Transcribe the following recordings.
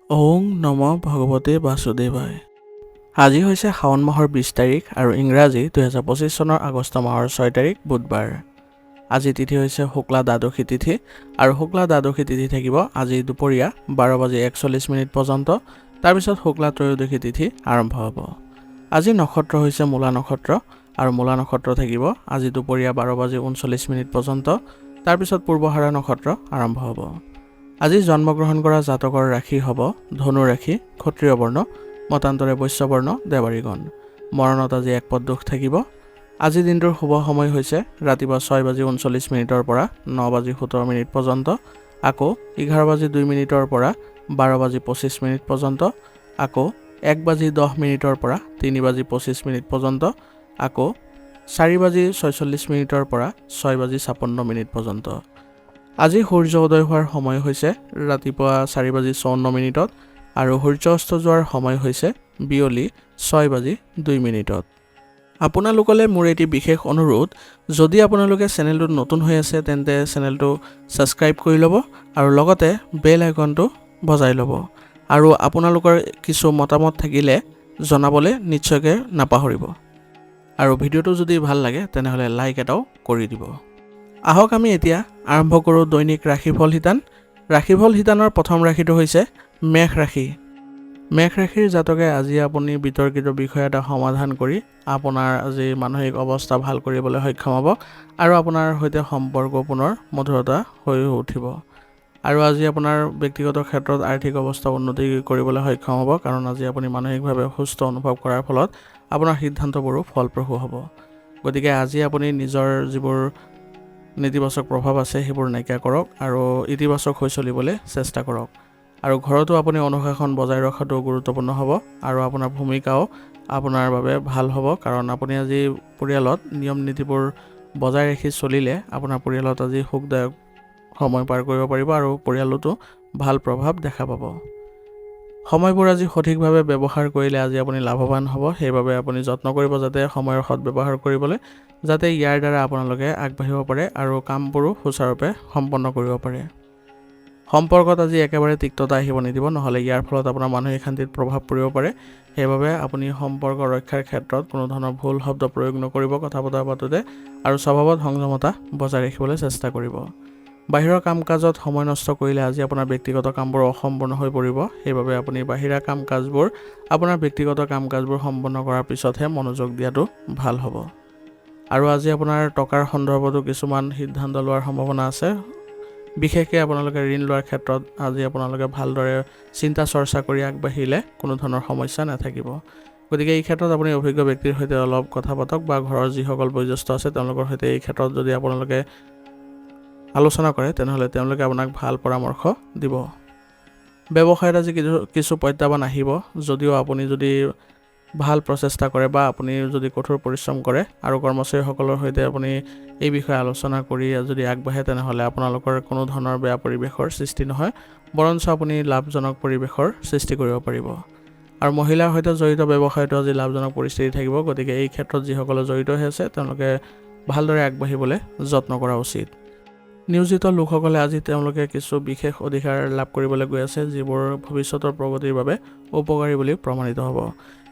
ওং নম ভগৱতে বাসুদেৱায়। আজি হৈছে শাওণ মাহৰ 20 তাৰিখ আৰু ইংৰাজী 2025 চনৰ আগষ্ট মাহৰ 6 তাৰিখ বুধবাৰ। আজি তিথি হৈছে শুক্লা দ্বাদশী তিথি আৰু শুক্লা দ্বাদশী তিথি থাকিব আজি দুপৰীয়া 12:41 পৰ্যন্ত। তাৰপিছত শুক্লা ত্ৰয়োদশী তিথি আৰম্ভ হ'ব। আজি নক্ষত্ৰ হৈছে মূলা নক্ষত্ৰ আৰু মূলা নক্ষত্ৰ থাকিব আজি দুপৰীয়া 12:39 পৰ্যন্ত। তাৰপিছত পূৰ্বহাৰা নক্ষত্ৰ আৰম্ভ হ'ব। আজি জন্মগ্ৰহণ কৰা জাতকৰ ৰাশি হ'ব ধনু ৰাশি, ক্ষত্ৰিয় বৰ্ণ, মতান্তৰে বৈশ্য বৰ্ণ, দেৱাৰীগণ। মৰণত আজি একপদ দোষ থাকিব। আজি দিনটোৰ শুভ সময় হৈছে ৰাতিপুৱা 6:39 পৰা 9:17 পৰ্যন্ত, আকৌ 11:02 পৰা 12:25 পৰ্যন্ত, আকৌ 1:10 পৰা 3:25 পৰ্যন্ত, আকৌ 4:46 পৰা 6:56 পৰ্যন্ত। আজি সূৰ্য উদয় হোৱাৰ সময় হৈছে ৰাতিপুৱা 4:54 আৰু সূৰ্য অস্ত যোৱাৰ সময় হৈছে বিয়লি 6:02। আপোনালোকলৈ মোৰ এটি বিশেষ অনুৰোধ, যদি আপোনালোকে চেনেলটোত নতুন হৈ আছে তেন্তে চেনেলটো ছাবস্ক্ৰাইব কৰি ল'ব আৰু লগতে বেল আইকনটো বজাই ল'ব। আৰু আপোনালোকৰ কিছু মতামত থাকিলে জনাবলৈ নিশ্চয়কৈ নাপাহৰিব। আৰু ভিডিঅ'টো যদি ভাল লাগে তেনেহ'লে লাইক এটাও কৰি দিব। আহক আমি এতিয়া আৰম্ভ কৰোঁ দৈনিক ৰাশিফল শিতান। ৰাশিফল শিতানৰ প্ৰথম ৰাশিটো হৈছে মেষ ৰাশি। মেষ ৰাশিৰ জাতকে আজি আপুনি বিতৰ্কিত বিষয় এটা সমাধান কৰি আপোনাৰ আজি মানসিক অৱস্থা ভাল কৰিবলৈ সক্ষম হ'ব আৰু আপোনাৰ সৈতে সম্পৰ্ক পুনৰ মধুৰতা হৈ উঠিব। আৰু আজি আপোনাৰ ব্যক্তিগত ক্ষেত্ৰত আৰ্থিক অৱস্থা উন্নতি কৰিবলৈ সক্ষম হ'ব, কাৰণ আজি আপুনি মানসিকভাৱে সুস্থ অনুভৱ কৰাৰ ফলত আপোনাৰ সিদ্ধান্তবোৰো ফলপ্ৰসূ হ'ব। গতিকে আজি আপুনি নিজৰ যিবোৰ নেতিবাচক প্ৰভাৱ আছে সেইবোৰ নাইকিয়া কৰক আৰু ইতিবাচক হৈ চলিবলৈ চেষ্টা কৰক। আৰু ঘৰতো আপুনি অনুশাসন বজাই ৰখাটো গুৰুত্বপূৰ্ণ হ'ব আৰু আপোনাৰ ভূমিকাও আপোনাৰ বাবে ভাল হ'ব, কাৰণ আপুনি আজি পৰিয়ালত নিয়ম নীতিবোৰ বজাই ৰাখি চলিলে আপোনাৰ পৰিয়ালত আজি সুখদায়ক সময় পাৰ কৰিব পাৰিব আৰু পৰিয়ালতো ভাল প্ৰভাৱ দেখা পাব। সময়বোৰ আজি সঠিকভাৱে ব্যৱহাৰ কৰিলে আজি আপুনি লাভৱান হ'ব। সেইবাবে আপুনি যত্ন কৰিব যাতে সময়ৰ সৎব্যৱহাৰ কৰিবলৈ, যাতে ইয়াৰ দ্বাৰা আপোনালোকে আগবাঢ়িব পাৰে আৰু কামবোৰো সুচাৰুৰূপে সম্পন্ন কৰিব পাৰে। সম্পৰ্কত আজি একেবাৰে তিক্ততা আহিব নিদিব, নহ'লে ইয়াৰ ফলত আপোনাৰ মানসিক শান্তিত প্ৰভাৱ পৰিব পাৰে। সেইবাবে আপুনি সম্পৰ্ক ৰক্ষাৰ ক্ষেত্ৰত কোনো ধৰণৰ ভুল শব্দ প্ৰয়োগ নকৰিব কথা বতৰা পাতোঁতে, আৰু স্বভাৱত সংযমতা বজাই ৰাখিবলৈ চেষ্টা কৰিব। বাহিৰৰ কাম কাজত সময় নষ্ট কৰিলে আজি আপোনাৰ ব্যক্তিগত কামবোৰ অসম্পূৰ্ণ হৈ পৰিব। সেইবাবে আপুনি বাহিৰা আপোনাৰ ব্যক্তিগত কাম কাজবোৰ সম্পন্ন কৰাৰ পিছতহে মনোযোগ দিয়াটো ভাল হ'ব। আৰু আজি আপোনাৰ টকাৰ সন্দৰ্ভতো কিছুমান সিদ্ধান্ত লোৱাৰ সম্ভাৱনা আছে। বিশেষকৈ আপোনালোকে ঋণ লোৱাৰ ক্ষেত্ৰত আজি আপোনালোকে ভালদৰে চিন্তা চৰ্চা কৰি আগবাঢ়িলে কোনো ধৰণৰ সমস্যা নাথাকিব। গতিকে এই ক্ষেত্ৰত আপুনি অভিজ্ঞ ব্যক্তিৰ সৈতে অলপ কথা পাতক, বা ঘৰৰ যিসকল বয়োজ্যেষ্ঠ আছে তেওঁলোকৰ সৈতে এই ক্ষেত্ৰত যদি আপোনালোকে আলোচনা কৰে তেনেহ'লে তেওঁলোকে আপোনাক ভাল পৰামৰ্শ দিব। ব্যৱসায়ত আজি কিছু প্ৰত্যাহ্বান আহিব, যদিও আপুনি যদি ভাল প্ৰচেষ্টা কৰে বা আপুনি যদি কঠোৰ পৰিশ্ৰম কৰে আৰু কৰ্মচাৰীসকলৰ সৈতে আপুনি এই বিষয়ে আলোচনা কৰি যদি আগবাঢ়ে তেনেহ'লে আপোনালোকৰ কোনো ধৰণৰ বেয়া পৰিৱেশৰ সৃষ্টি নহয়, বৰঞ্চ আপুনি লাভজনক পৰিৱেশৰ সৃষ্টি কৰিব পাৰিব। আৰু মহিলাৰ সৈতে জড়িত ব্যৱসায়তো আজি লাভজনক পৰিস্থিতি থাকিব। গতিকে এই ক্ষেত্ৰত যিসকলে জড়িত হৈ আছে তেওঁলোকে ভালদৰে আগবাঢ়িবলৈ যত্ন কৰা উচিত। নিয়োজিত লোকসকলে আজি তেওঁলোকে কিছু বিশেষ অধিকাৰ লাভ কৰিবলৈ গৈ আছে, যিবোৰ ভৱিষ্যতৰ প্ৰগতিৰ বাবে উপকাৰী বুলি প্ৰমাণিত হ'ব।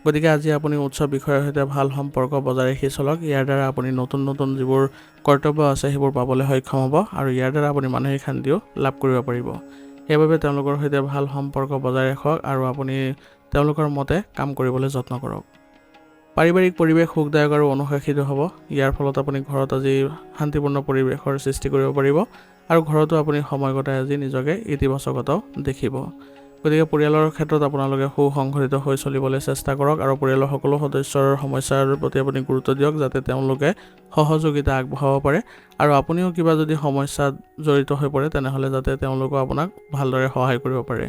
গতিকে আজি আপুনি উচ্চ বিষয়ৰ সৈতে ভাল সম্পৰ্ক বজাই ৰাখি চলক। ইয়াৰ দ্বাৰা আপুনি নতুন নতুন যিবোৰ কৰ্তব্য আছে সেইবোৰ পাবলৈ সক্ষম হ'ব আৰু ইয়াৰ দ্বাৰা আপুনি মানসিক শান্তিও লাভ কৰিব পাৰিব। সেইবাবে তেওঁলোকৰ সৈতে ভাল সম্পৰ্ক বজাই ৰাখক আৰু আপুনি তেওঁলোকৰ মতে কাম কৰিবলৈ যত্ন কৰক। পাৰিবাৰিক পৰিৱেশ সুখদায়ক আৰু অনুশাসিত হ'ব। ইয়াৰ ফলত আপুনি ঘৰত আজি শান্তিপূৰ্ণ পৰিৱেশৰ সৃষ্টি কৰিব পাৰিব আৰু ঘৰতো আপুনি সময় কটাই আজি নিজকে ইতিবাচকতাও দেখিব। গতিকে পৰিয়ালৰ ক্ষেত্ৰত আপোনালোকে সুসংগঠিত হৈ চলিবলৈ চেষ্টা কৰক আৰু পৰিয়ালৰ সকলো সদস্যৰ সমস্যাৰ প্ৰতি আপুনি গুৰুত্ব দিয়ক, যাতে তেওঁলোকে সহযোগিতা আগবঢ়াব পাৰে আৰু আপুনিও কিবা যদি সমস্যাত জড়িত হৈ পৰে তেনেহ'লে যাতে তেওঁলোকেও আপোনাক ভালদৰে সহায় কৰিব পাৰে।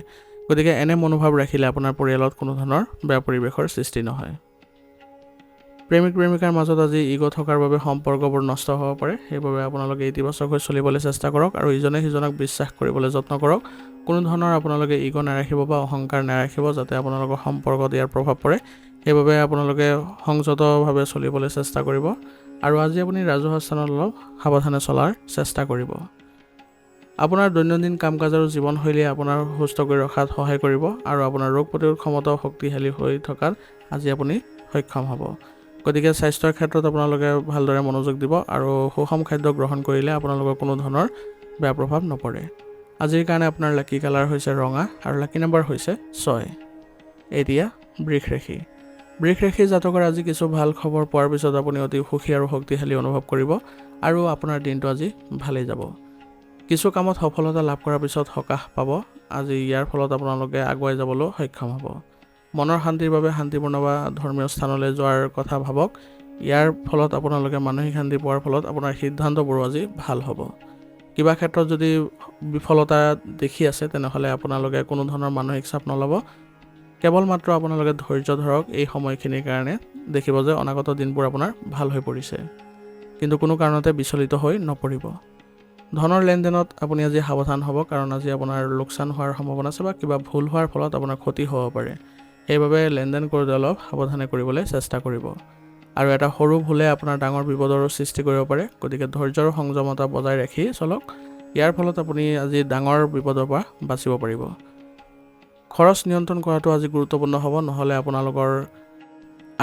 গতিকে এনে মনোভাৱ ৰাখিলে আপোনাৰ পৰিয়ালত কোনো ধৰণৰ বেয়া পৰিৱেশৰ সৃষ্টি নহয়। প্ৰেমিক প্ৰেমিকাৰ মাজত আজি ইগ' থকাৰ বাবে সম্পৰ্কবোৰ নষ্ট হ'ব পাৰে। সেইবাবে আপোনালোকে ইতিবাচক হৈ চলিবলৈ চেষ্টা কৰক আৰু ইজনে সিজনক বিশ্বাস কৰিবলৈ যত্ন কৰক। কোনো ধৰণৰ আপোনালোকে ইগ' নাৰাখিব বা অহংকাৰ নাৰাখিব, যাতে আপোনালোকৰ সম্পৰ্কত ইয়াৰ প্ৰভাৱ পৰে। সেইবাবে আপোনালোকে সংযতভাৱে চলিবলৈ চেষ্টা কৰিব আৰু আজি আপুনি ৰাজহুৱা স্থানত অলপ সাৱধানে চলাৰ চেষ্টা কৰিব। আপোনাৰ দৈনন্দিন কাম কাজ আৰু জীৱনশৈলীয়ে আপোনাৰ সুস্থ কৰি ৰখাত সহায় কৰিব আৰু আপোনাৰ ৰোগ প্ৰতিৰোধ ক্ষমতাও শক্তিশালী হৈ থকাত আজি আপুনি সক্ষম হ'ব। গতিকে স্বাস্থ্যৰ ক্ষেত্ৰত আপোনালোকে ভালদৰে মনোযোগ দিব আৰু সুষম খাদ্য গ্ৰহণ কৰিলে আপোনালোকৰ কোনো ধৰণৰ বেয়া প্ৰভাৱ নপৰে। আজিৰ কাৰণে আপোনাৰ লাকি কালাৰ হৈছে ৰঙা আৰু লাকি নম্বৰ হৈছে 6। এতিয়া বৃষ ৰাশি। বৃষ ৰাশিৰ জাতকৰ আজি কিছু ভাল খবৰ পোৱাৰ পিছত আপুনি অতি সুখী আৰু শক্তিশালী অনুভৱ কৰিব আৰু আপোনাৰ দিনটো আজি ভালেই যাব। কিছু কামত সফলতা লাভ কৰাৰ পিছত সকাহ পাব। আজি ইয়াৰ ফলত আপোনালোকে আগুৱাই যাবলৈ সক্ষম হ'ব। মনৰ শান্তিৰ বাবে শান্তিপূৰ্ণ বা ধৰ্মীয় স্থানলৈ যোৱাৰ কথা ভাবক। ইয়াৰ ফলত আপোনালোকে মানসিক শান্তি পোৱাৰ ফলত আপোনাৰ সিদ্ধান্তবোৰো আজি ভাল হ'ব। কিবা ক্ষেত্ৰত যদি বিফলতা দেখি আছে তেনেহ'লে আপোনালোকে কোনো ধৰণৰ মানসিক চাপ নল'ব। কেৱল মাত্ৰ আপোনালোকে ধৈৰ্য ধৰক। এই সময়খিনিৰ কাৰণে দেখিব যে অনাগত দিনবোৰ আপোনাৰ ভাল হৈ পৰিছে, কিন্তু কোনো কাৰণতে বিচলিত হৈ নপৰিব। ধনৰ লেনদেনত আপুনি আজি সাৱধান হ'ব, কাৰণ আজি আপোনাৰ লোকচান হোৱাৰ সম্ভাৱনা আছে বা কিবা ভুল হোৱাৰ ফলত আপোনাৰ ক্ষতি হ'ব পাৰে। সেইবাবে লেনদেন কৰোঁতে অলপ সাৱধানে কৰিবলৈ চেষ্টা কৰিব। আৰু এটা সৰু ভুলে আপোনাৰ ডাঙৰ বিপদৰো সৃষ্টি কৰিব পাৰে। গতিকে ধৈৰ্য আৰু সংযমতা বজাই ৰাখি চলক। ইয়াৰ ফলত আপুনি আজি ডাঙৰ বিপদৰ পৰা বাচিব পাৰিব। খৰচ নিয়ন্ত্ৰণ কৰাটো আজি গুৰুত্বপূৰ্ণ হ'ব, নহ'লে আপোনালোকৰ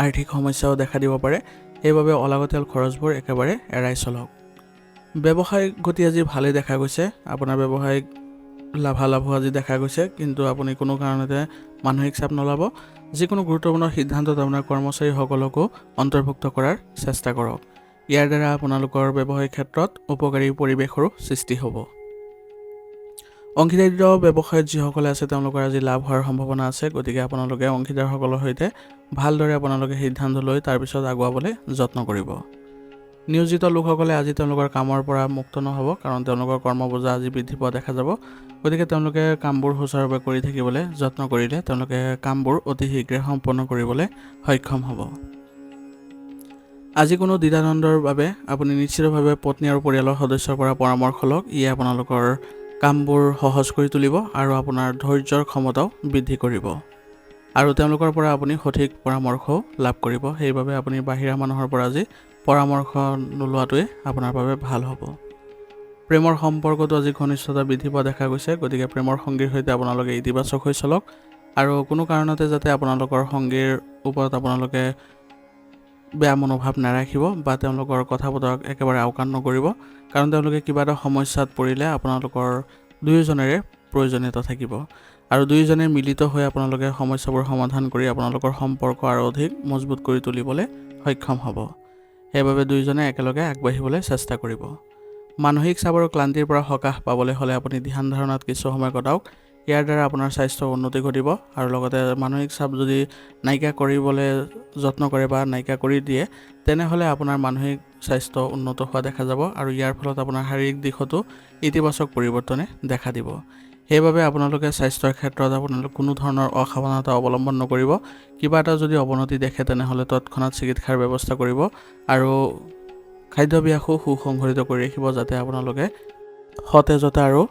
আৰ্থিক সমস্যাও দেখা দিব পাৰে। সেইবাবে অলাগতিয়াল খৰচবোৰ একেবাৰে এৰাই চলক। ব্যৱসায়িক গতি আজি ভালেই দেখা গৈছে। আপোনাৰ ব্যৱসায়িক লাভালাভো আজি দেখা গৈছে, কিন্তু আপুনি কোনো কাৰণতে মানসিক চাপ নল'ব। যিকোনো গুৰুত্বপূৰ্ণ সিদ্ধান্তত আপোনাৰ কৰ্মচাৰীসকলকো অন্তৰ্ভুক্ত কৰাৰ চেষ্টা কৰক। ইয়াৰ দ্বাৰা আপোনালোকৰ ব্যৱসায়িক ক্ষেত্ৰত উপকাৰী পৰিৱেশৰো সৃষ্টি হ'ব। অংশীদাৰিত্ব ব্যৱসায়ত যিসকলে আছে তেওঁলোকৰ আজি লাভ হোৱাৰ সম্ভাৱনা আছে। গতিকে আপোনালোকে অংশীদাৰসকলৰ সৈতে ভালদৰে আপোনালোকে সিদ্ধান্ত লৈ তাৰপিছত আগুৱাবলৈ যত্ন কৰিব। নিয়োজিত লোকসকলে আজি তেওঁলোকৰ কামৰ পৰা মুক্ত নহ'ব, কাৰণ তেওঁলোকৰ কৰ্মবোজা আজি বৃদ্ধি পোৱা দেখা যাব। গতিকে তেওঁলোকে কামবোৰ সুচাৰুৰূপে কৰি থাকিবলৈ যত্ন কৰিলে তেওঁলোকে কামবোৰ অতি শীঘ্ৰে সম্পন্ন কৰিবলৈ সক্ষম হ'ব। আজি কোনো দ্বিধাদ্বন্দ্বৰ বাবে আপুনি নিশ্চিতভাৱে পত্নী আৰু পৰিয়ালৰ সদস্যৰ পৰা পৰামৰ্শ লওক। ইয়ে আপোনালোকৰ কামবোৰ সহজ কৰি তুলিব আৰু আপোনাৰ ধৈৰ্যৰ ক্ষমতাও বৃদ্ধি কৰিব। আৰু তেওঁলোকৰ পৰা আপুনি সঠিক পৰামৰ্শও লাভ কৰিব। সেইবাবে আপুনি বাহিৰা মানুহৰ পৰা আজি পৰামৰ্শ নোলোৱাটোৱে আপোনাৰ বাবে ভাল হ'ব। প্ৰেমৰ সম্পৰ্কটো আজি ঘনিষ্ঠতা বৃদ্ধি পোৱা দেখা গৈছে। গতিকে প্ৰেমৰ সংগীৰ সৈতে আপোনালোকে ইতিবাচক হৈ চলক আৰু কোনো কাৰণতে যাতে আপোনালোকৰ সংগীৰ ওপৰত আপোনালোকে বেয়া মনোভাৱ নাৰাখিব বা তেওঁলোকৰ কথা বতৰাক একেবাৰে আওকাণ নকৰিব, কাৰণ তেওঁলোকে কিবা এটা সমস্যাত পৰিলে আপোনালোকৰ দুয়োজনেৰে প্ৰয়োজনীয়তা থাকিব আৰু দুয়োজনে মিলিত হৈ আপোনালোকে সমস্যাবোৰ সমাধান কৰি আপোনালোকৰ সম্পৰ্ক আৰু অধিক মজবুত কৰি তুলিবলৈ সক্ষম হ'ব। সেইবাবে দুয়োজনে একেলগে আগবাঢ়িবলৈ চেষ্টা কৰিব। মানসিক চাপ আৰু ক্লান্তিৰ পৰা সকাহ পাবলৈ হ'লে আপুনি ধ্যান ধাৰণাত কিছু সময় কটাওক। ইয়াৰ দ্বাৰা আপোনাৰ স্বাস্থ্যৰ উন্নতি ঘটিব আৰু লগতে মানসিক চাপ যদি নাইকিয়া কৰিবলৈ যত্ন কৰে বা নাইকিয়া কৰি দিয়ে, তেনেহ'লে আপোনাৰ মানসিক স্বাস্থ্য উন্নত হোৱা দেখা যাব আৰু ইয়াৰ ফলত আপোনাৰ শাৰীৰিক দিশতো ইতিবাচক পৰিৱৰ্তনে দেখা দিব। সেইবাবে আপোনালোকে স্বাস্থ্যৰ ক্ষেত্ৰত আপোনালোকে কোনো ধৰণৰ অসাৱধানতা অৱলম্বন নকৰিব। কিবা এটা যদি অৱনতি দেখে তেনেহ'লে তৎক্ষণাত চিকিৎসাৰ ব্যৱস্থা কৰিব আৰু খাদ্যাভ্যাসো সুসংগঠিত কৰি ৰাখিব, যাতে আপোনালোকে সতেজতা আৰু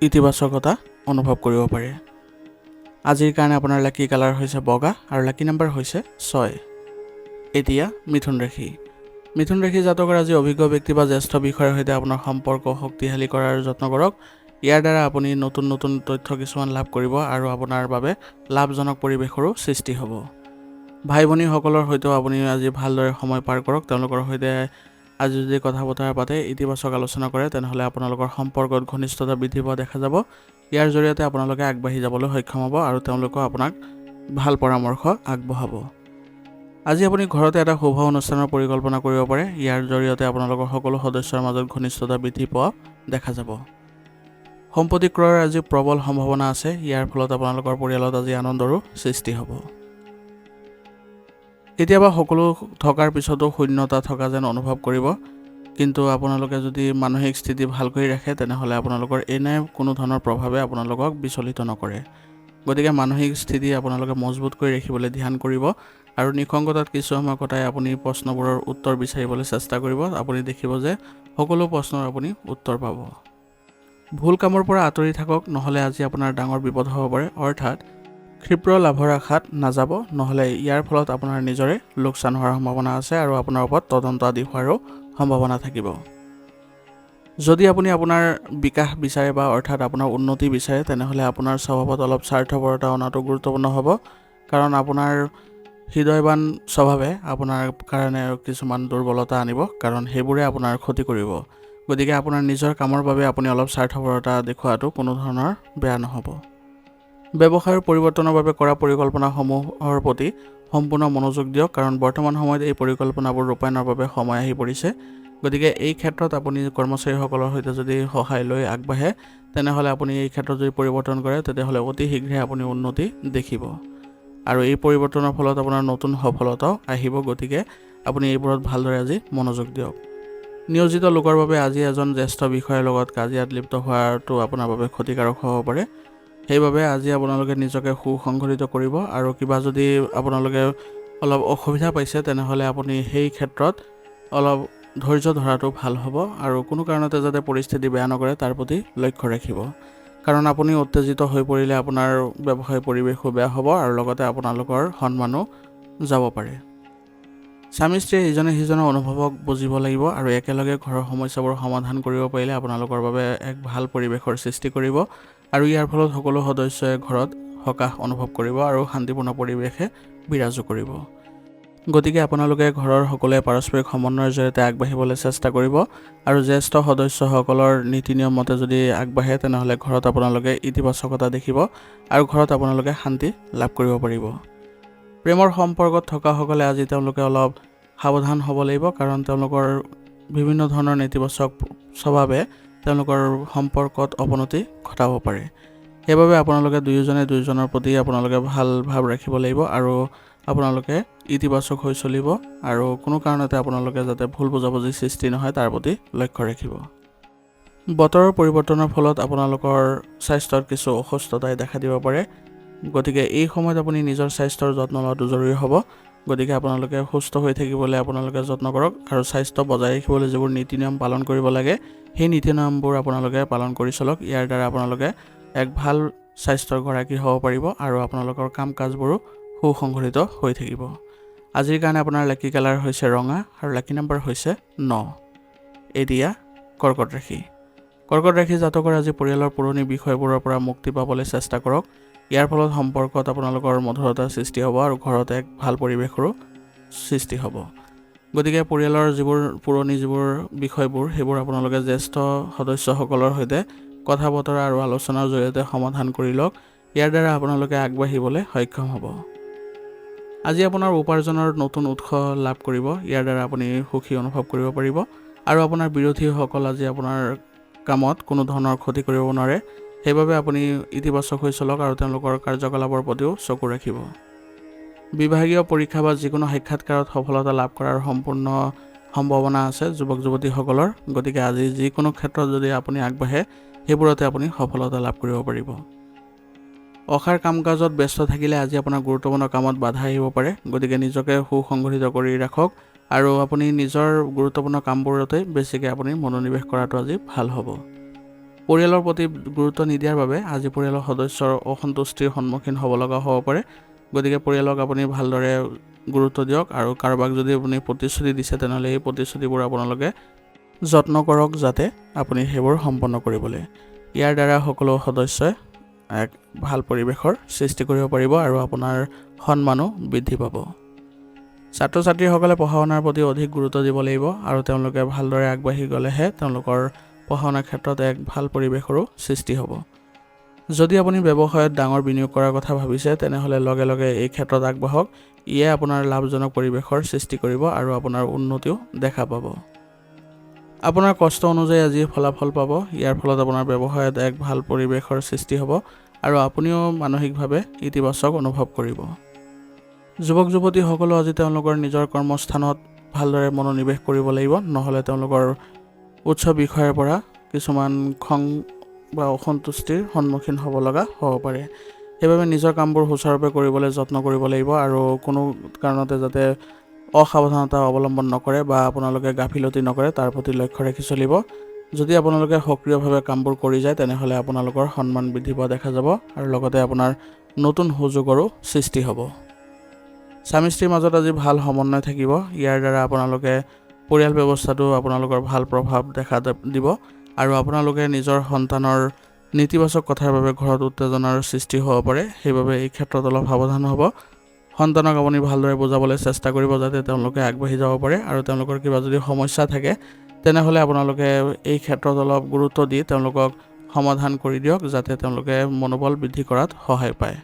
ইতিবাচকতা অনুভৱ কৰিব পাৰে। আজিৰ কাৰণে আপোনাৰ লাকি কালাৰ হৈছে বগা আৰু লাকি নম্বৰ হৈছে 6। এতিয়া মিথুন ৰাশি। মিথুন ৰাশি জাতকৰ আজি অভিজ্ঞ ব্যক্তি বা জ্যেষ্ঠ বিষয়াৰ সৈতে আপোনাৰ সম্পৰ্ক শক্তিশালী কৰাৰ যত্ন কৰক। ইয়াৰ দ্বাৰা আপুনি নতুন নতুন তথ্য কিছুমান লাভ কৰিব আৰু আপোনাৰ বাবে লাভজনক পৰিৱেশৰো সৃষ্টি হ'ব। ভাই ভনীসকলৰ সৈতেও আপুনি আজি ভালদৰে সময় পাৰ কৰক। তেওঁলোকৰ সৈতে আজি যদি কথা বতৰা পাতে, ইতিবাচক আলোচনা কৰে, তেনেহ'লে আপোনালোকৰ সম্পৰ্কত ঘনিষ্ঠতা বৃদ্ধি পোৱা দেখা যাব। ইয়াৰ জৰিয়তে আপোনালোকে আগবাঢ়ি যাবলৈ সক্ষম হ'ব আৰু তেওঁলোকেও আপোনাক ভাল পৰামৰ্শ আগবঢ়াব। আজি আপুনি ঘৰতে এটা শুভ অনুষ্ঠানৰ পৰিকল্পনা কৰিব পাৰে। ইয়াৰ জৰিয়তে আপোনালোকৰ সকলো সদস্যৰ মাজত ঘনিষ্ঠতা বৃদ্ধি পোৱা দেখা যাব। সম্পত্তি ক্ৰয়ৰ আজি প্ৰবল সম্ভাৱনা আছে। ইয়াৰ ফলত আপোনালোকৰ পৰিয়ালত আজি আনন্দৰো সৃষ্টি হ'ব। কেতিয়াবা সকলো থকাৰ পিছতো শূন্যতা থকা যেন অনুভৱ কৰিব, কিন্তু আপোনালোকে যদি মানসিক স্থিতি ভাল কৰি ৰাখে তেনেহ'লে আপোনালোকৰ এনে কোনো ধৰণৰ প্ৰভাৱে আপোনালোকক বিচলিত নকৰে। গতিকে মানসিক স্থিতি আপোনালোকে মজবুত কৰি ৰাখিবলৈ ধ্যান কৰিব আৰু নিসংগতাত কিছু সময় কটাই আপুনি প্ৰশ্নবোৰৰ উত্তৰ বিচাৰিবলৈ চেষ্টা কৰিব। আপুনি দেখিব যে সকলো প্ৰশ্নৰ আপুনি উত্তৰ পাব। ভুল কামৰ পৰা আঁতৰি থাকক, নহ'লে আজি আপোনাৰ ডাঙৰ বিপদ হ'ব পাৰে। অৰ্থাৎ ক্ষীপ্ৰ লাভৰ আশাত নাযাব, নহ'লে ইয়াৰ ফলত আপোনাৰ নিজৰে লোকচান হোৱাৰ সম্ভাৱনা আছে আৰু আপোনাৰ ওপৰত তদন্ত আদি হোৱাৰো সম্ভাৱনা থাকিব। যদি আপুনি আপোনাৰ বিকাশ বিচাৰে বা অৰ্থাৎ আপোনাৰ উন্নতি বিচাৰে তেনেহ'লে আপোনাৰ স্বভাৱত অলপ স্বাৰ্থপৰতা অনাটো গুৰুত্বপূৰ্ণ হ'ব, কাৰণ আপোনাৰ হৃদয়বান স্বভাৱে আপোনাৰ কাৰণে কিছুমান দুৰ্বলতা আনিব, কাৰণ সেইবোৰে আপোনাৰ ক্ষতি কৰিব। গতিকে আপোনাৰ নিজৰ কামৰ বাবে আপুনি অলপ স্বাৰ্থপৰতা দেখুৱাটো কোনো ধৰণৰ বেয়া নহ'ব। ব্যৱসায়ৰ পৰিৱৰ্তনৰ বাবে কৰা পৰিকল্পনাসমূহৰ প্ৰতি সম্পূৰ্ণ মনোযোগ দিয়ক, কাৰণ বৰ্তমান সময়ত এই পৰিকল্পনাবোৰ ৰূপায়ণৰ বাবে সময় আহি পৰিছে। গতিকে এই ক্ষেত্ৰত আপুনি কৰ্মচাৰীসকলৰ সৈতে যদি সহায় লৈ আগবাঢ়ে তেনেহ'লে আপুনি এই ক্ষেত্ৰত যদি পৰিৱৰ্তন কৰে তেতিয়াহ'লে অতি শীঘ্ৰে আপুনি উন্নতি দেখিব, আৰু এই পৰিৱৰ্তনৰ ফলত আপোনাৰ নতুন সফলতাও আহিব। গতিকে আপুনি এইবোৰত ভালদৰে আজি মনোযোগ দিয়ক। নিয়োজিত লোকৰ বাবে আজি এজন জ্যেষ্ঠ বিষয়াৰ লগত কাজিয়াত লিপ্ত হোৱাটো আপোনাৰ বাবে ক্ষতিকাৰক হ'ব পাৰে। সেইবাবে আজি আপোনালোকে নিজকে সুসংগঠিত কৰিব, আৰু কিবা যদি আপোনালোকে অলপ অসুবিধা পাইছে তেনেহ'লে আপুনি সেই ক্ষেত্ৰত অলপ ধৈৰ্য ধৰাটো ভাল হ'ব, আৰু কোনো কাৰণতে যাতে পৰিস্থিতি বেয়া নকৰে তাৰ প্ৰতি লক্ষ্য ৰাখিব, কাৰণ আপুনি উত্তেজিত হৈ পৰিলে আপোনাৰ ব্যৱসায় পৰিৱেশো বেয়া হ'ব আৰু লগতে আপোনালোকৰ সন্মানো যাব পাৰে। স্বামী স্ত্ৰীয়ে ইজনে সিজনৰ অনুভৱক বুজিব লাগিব, আৰু একেলগে ঘৰৰ সমস্যাবোৰ সমাধান কৰিব পাৰিলে আপোনালোকৰ বাবে এক ভাল পৰিৱেশৰ সৃষ্টি কৰিব, আৰু ইয়াৰ ফলত সকলো সদস্যই ঘৰত সকাহ অনুভৱ কৰিব আৰু শান্তিপূৰ্ণ পৰিৱেশে বিৰাজো কৰিব। গতিকে আপোনালোকে ঘৰৰ সকলোৱে পাৰস্পৰিক সমন্বয়ৰ জৰিয়তে আগবাঢ়িবলৈ চেষ্টা কৰিব, আৰু জ্যেষ্ঠ সদস্যসকলৰ নীতি নিয়ম মতে যদি আগবাঢ়ে তেনেহ'লে ঘৰত আপোনালোকে ইতিবাচকতা দেখিব, আৰু ঘৰত আপোনালোকে শান্তি লাভ কৰিব পাৰিব। প্ৰেমৰ সম্পৰ্কত থকাসকলে আজি তেওঁলোকে অলপ সাৱধান হ'ব লাগিব, কাৰণ তেওঁলোকৰ বিভিন্ন ধৰণৰ নেতিবাচক স্বভাৱে তেওঁলোকৰ সম্পৰ্কত অৱনতি ঘটাব পাৰে। সেইবাবে আপোনালোকে দুয়োজনে দুয়োজনৰ প্ৰতি আপোনালোকে ভাল ভাৱ ৰাখিব লাগিব, আৰু আপোনালোকে ইতিবাচক হৈ চলিব, আৰু কোনো কাৰণতে আপোনালোকে যাতে ভুল বুজাবুজিৰ সৃষ্টি নহয় তাৰ প্ৰতি লক্ষ্য ৰাখিব। বতৰৰ পৰিৱৰ্তনৰ ফলত আপোনালোকৰ স্বাস্থ্যত কিছু অসুস্থতাই দেখা দিব পাৰে। গতিকে এই সময়ত আপুনি নিজৰ স্বাস্থ্যৰ যত্ন লোৱাটো জৰুৰী হ'ব। গতিকে আপোনালোকে সুস্থ হৈ থাকিবলৈ আপোনালোকে যত্ন কৰক, আৰু স্বাস্থ্য বজাই ৰাখিবলৈ যিবোৰ নীতি নিয়ম পালন কৰিব লাগে সেই নীতি নিয়মবোৰ আপোনালোকে পালন কৰি চলক। ইয়াৰ দ্বাৰা আপোনালোকে এক ভাল স্বাস্থ্যৰ গৰাকী হ'ব পাৰিব, আৰু আপোনালোকৰ কাম কাজবোৰো সুসংগঠিত হৈ থাকিব। আজিৰ কাৰণে আপোনাৰ লাকি কালাৰ হৈছে ৰঙা, আৰু লাকি নাম্বাৰ হৈছে 9। এতিয়া কৰ্কট ৰাশি। কৰ্কট ৰাশি জাতকৰ আজি পৰিয়ালৰ পুৰণি বিষয়বোৰৰ পৰা মুক্তি পাবলৈ চেষ্টা কৰক। ইয়াৰ ফলত সম্পৰ্কত আপোনালোকৰ মধুৰতাৰ সৃষ্টি হ'ব, আৰু ঘৰত এক ভাল পৰিৱেশৰো সৃষ্টি হ'ব। গতিকে পৰিয়ালৰ যিবোৰ পুৰণি বিষয়বোৰ সেইবোৰ আপোনালোকে জ্যেষ্ঠ সদস্যসকলৰ সৈতে কথা বতৰা আৰু আলোচনাৰ জৰিয়তে সমাধান কৰি লওক। ইয়াৰ দ্বাৰা আপোনালোকে আগবাঢ়িবলৈ সক্ষম হ'ব। আজি আপোনাৰ উপাৰ্জনৰ নতুন উৎস লাভ কৰিব। ইয়াৰ দ্বাৰা আপুনি সুখী অনুভৱ কৰিব পাৰিব, আৰু আপোনাৰ বিৰোধীসকল আজি আপোনাৰ কামত কোনো ধৰণৰ ক্ষতি কৰিব নোৱাৰে। সেইবাবে আপুনি ইতিবাচক হৈ চলক, আৰু তেওঁলোকৰ কাৰ্যকলাপৰ প্ৰতিও চকু ৰাখিব। বিভাগীয় পৰীক্ষা বা যিকোনো সাক্ষাৎকাৰত সফলতা লাভ কৰাৰ সম্পূৰ্ণ সম্ভাৱনা আছে যুৱক যুৱতীসকলৰ। গতিকে আজি যিকোনো ক্ষেত্ৰত যদি আপুনি আগবাঢ়ে সেইবোৰতে আপুনি সফলতা লাভ কৰিব পাৰিব। অসাৰ কাম কাজত ব্যস্ত থাকিলে আজি আপোনাৰ গুৰুত্বপূৰ্ণ কামত বাধা আহিব পাৰে। গতিকে নিজকে সুসংগঠিত কৰি ৰাখক, আৰু আপুনি নিজৰ গুৰুত্বপূৰ্ণ কামবোৰতে বেছিকৈ আপুনি মনোনিৱেশ কৰাটো আজি ভাল হ'ব। পৰিয়ালৰ প্ৰতি গুৰুত্ব নিদিয়াৰ বাবে আজি পৰিয়ালৰ সদস্যৰ অসন্তুষ্টিৰ সন্মুখীন হ'ব লগা হ'ব পাৰে। গতিকে পৰিয়ালক আপুনি ভালদৰে গুৰুত্ব দিয়ক, আৰু কাৰোবাক যদি আপুনি প্ৰতিশ্ৰুতি দিছে তেনেহ'লে এই প্ৰতিশ্ৰুতিবোৰ আপোনালোকে যত্ন কৰক যাতে আপুনি সেইবোৰ সম্পন্ন কৰিবলৈ। ইয়াৰ দ্বাৰা সকলো সদস্যই এক ভাল পৰিৱেশৰ সৃষ্টি কৰিব পাৰিব, আৰু আপোনাৰ সন্মানো বৃদ্ধি পাব। ছাত্ৰ ছাত্ৰীসকলে পঢ়া শুনাৰ প্ৰতি অধিক গুৰুত্ব দিব লাগিব, আৰু তেওঁলোকে ভালদৰে আগবাঢ়ি গ'লেহে তেওঁলোকৰ পঢ়া শুনাৰ ক্ষেত্ৰত এক ভাল পৰিৱেশৰো সৃষ্টি হ'ব। যদি আপুনি ব্যৱসায়ত ডাঙৰ বিনিয়োগ কৰাৰ কথা ভাবিছে তেনেহ'লে লগে লগে এই ক্ষেত্ৰত আগবাঢ়ক। ইয়ে আপোনাৰ লাভজনক পৰিৱেশৰ সৃষ্টি কৰিব, আৰু আপোনাৰ উন্নতিও দেখা পাব। আপোনাৰ কষ্ট অনুযায়ী আজি ফলাফল পাব। ইয়াৰ ফলত আপোনাৰ ব্যৱসায়ত এক ভাল পৰিৱেশৰ সৃষ্টি হ'ব, আৰু আপুনিও মানসিকভাৱে ইতিবাচক অনুভৱ কৰিব। যুৱক যুৱতীসকলেও আজি তেওঁলোকৰ নিজৰ কৰ্মস্থানত ভালদৰে মনোনিৱেশ কৰিব লাগিব, নহ'লে তেওঁলোকৰ উচ্চ বিষয়ৰ পৰা কিছুমান খং বা অসন্তুষ্টিৰ সন্মুখীন হ'ব লগা হ'ব পাৰে। সেইবাবে নিজৰ কামবোৰ সুচাৰুৰূপে কৰিবলৈ যত্ন কৰিব লাগিব, আৰু কোনো কাৰণতে যাতে অসাৱধানতা অৱলম্বন নকৰে বা আপোনালোকে গাফিলতি নকৰে তাৰ প্ৰতি লক্ষ্য ৰাখি চলিব। যদি আপোনালোকে সক্ৰিয়ভাৱে কামবোৰ কৰি যায় তেনেহ'লে আপোনালোকৰ সন্মান বৃদ্ধি পোৱা দেখা যাব, আৰু লগতে আপোনাৰ নতুন সুযোগৰো সৃষ্টি হ'ব। স্বামী স্ত্ৰীৰ মাজত আজি ভাল সমন্বয় থাকিব। ইয়াৰ দ্বাৰা আপোনালোকে পৰিয়াল ব্যৱস্থাটো আপোনালোকৰ ভাল প্ৰভাৱ দেখা দিব, আৰু আপোনালোকে নিজৰ সন্তানৰ নেতিবাচক কথাৰ বাবে ঘৰত উত্তেজনাৰ সৃষ্টি হ'ব পাৰে। সেইবাবে এই ক্ষেত্ৰত অলপ সাৱধান হ'ব। সন্তানক আপুনি ভালদৰে বুজাবলৈ চেষ্টা কৰিব যাতে তেওঁলোকে আগবাঢ়ি যাব পাৰে, আৰু তেওঁলোকৰ কিবা যদি সমস্যা থাকে তেনেহ'লে আপোনালোকে এই ক্ষেত্ৰত অলপ গুৰুত্ব দি তেওঁলোকক সমাধান কৰি দিয়ক যাতে তেওঁলোকে মনোবল বৃদ্ধি কৰাত সহায় পায়,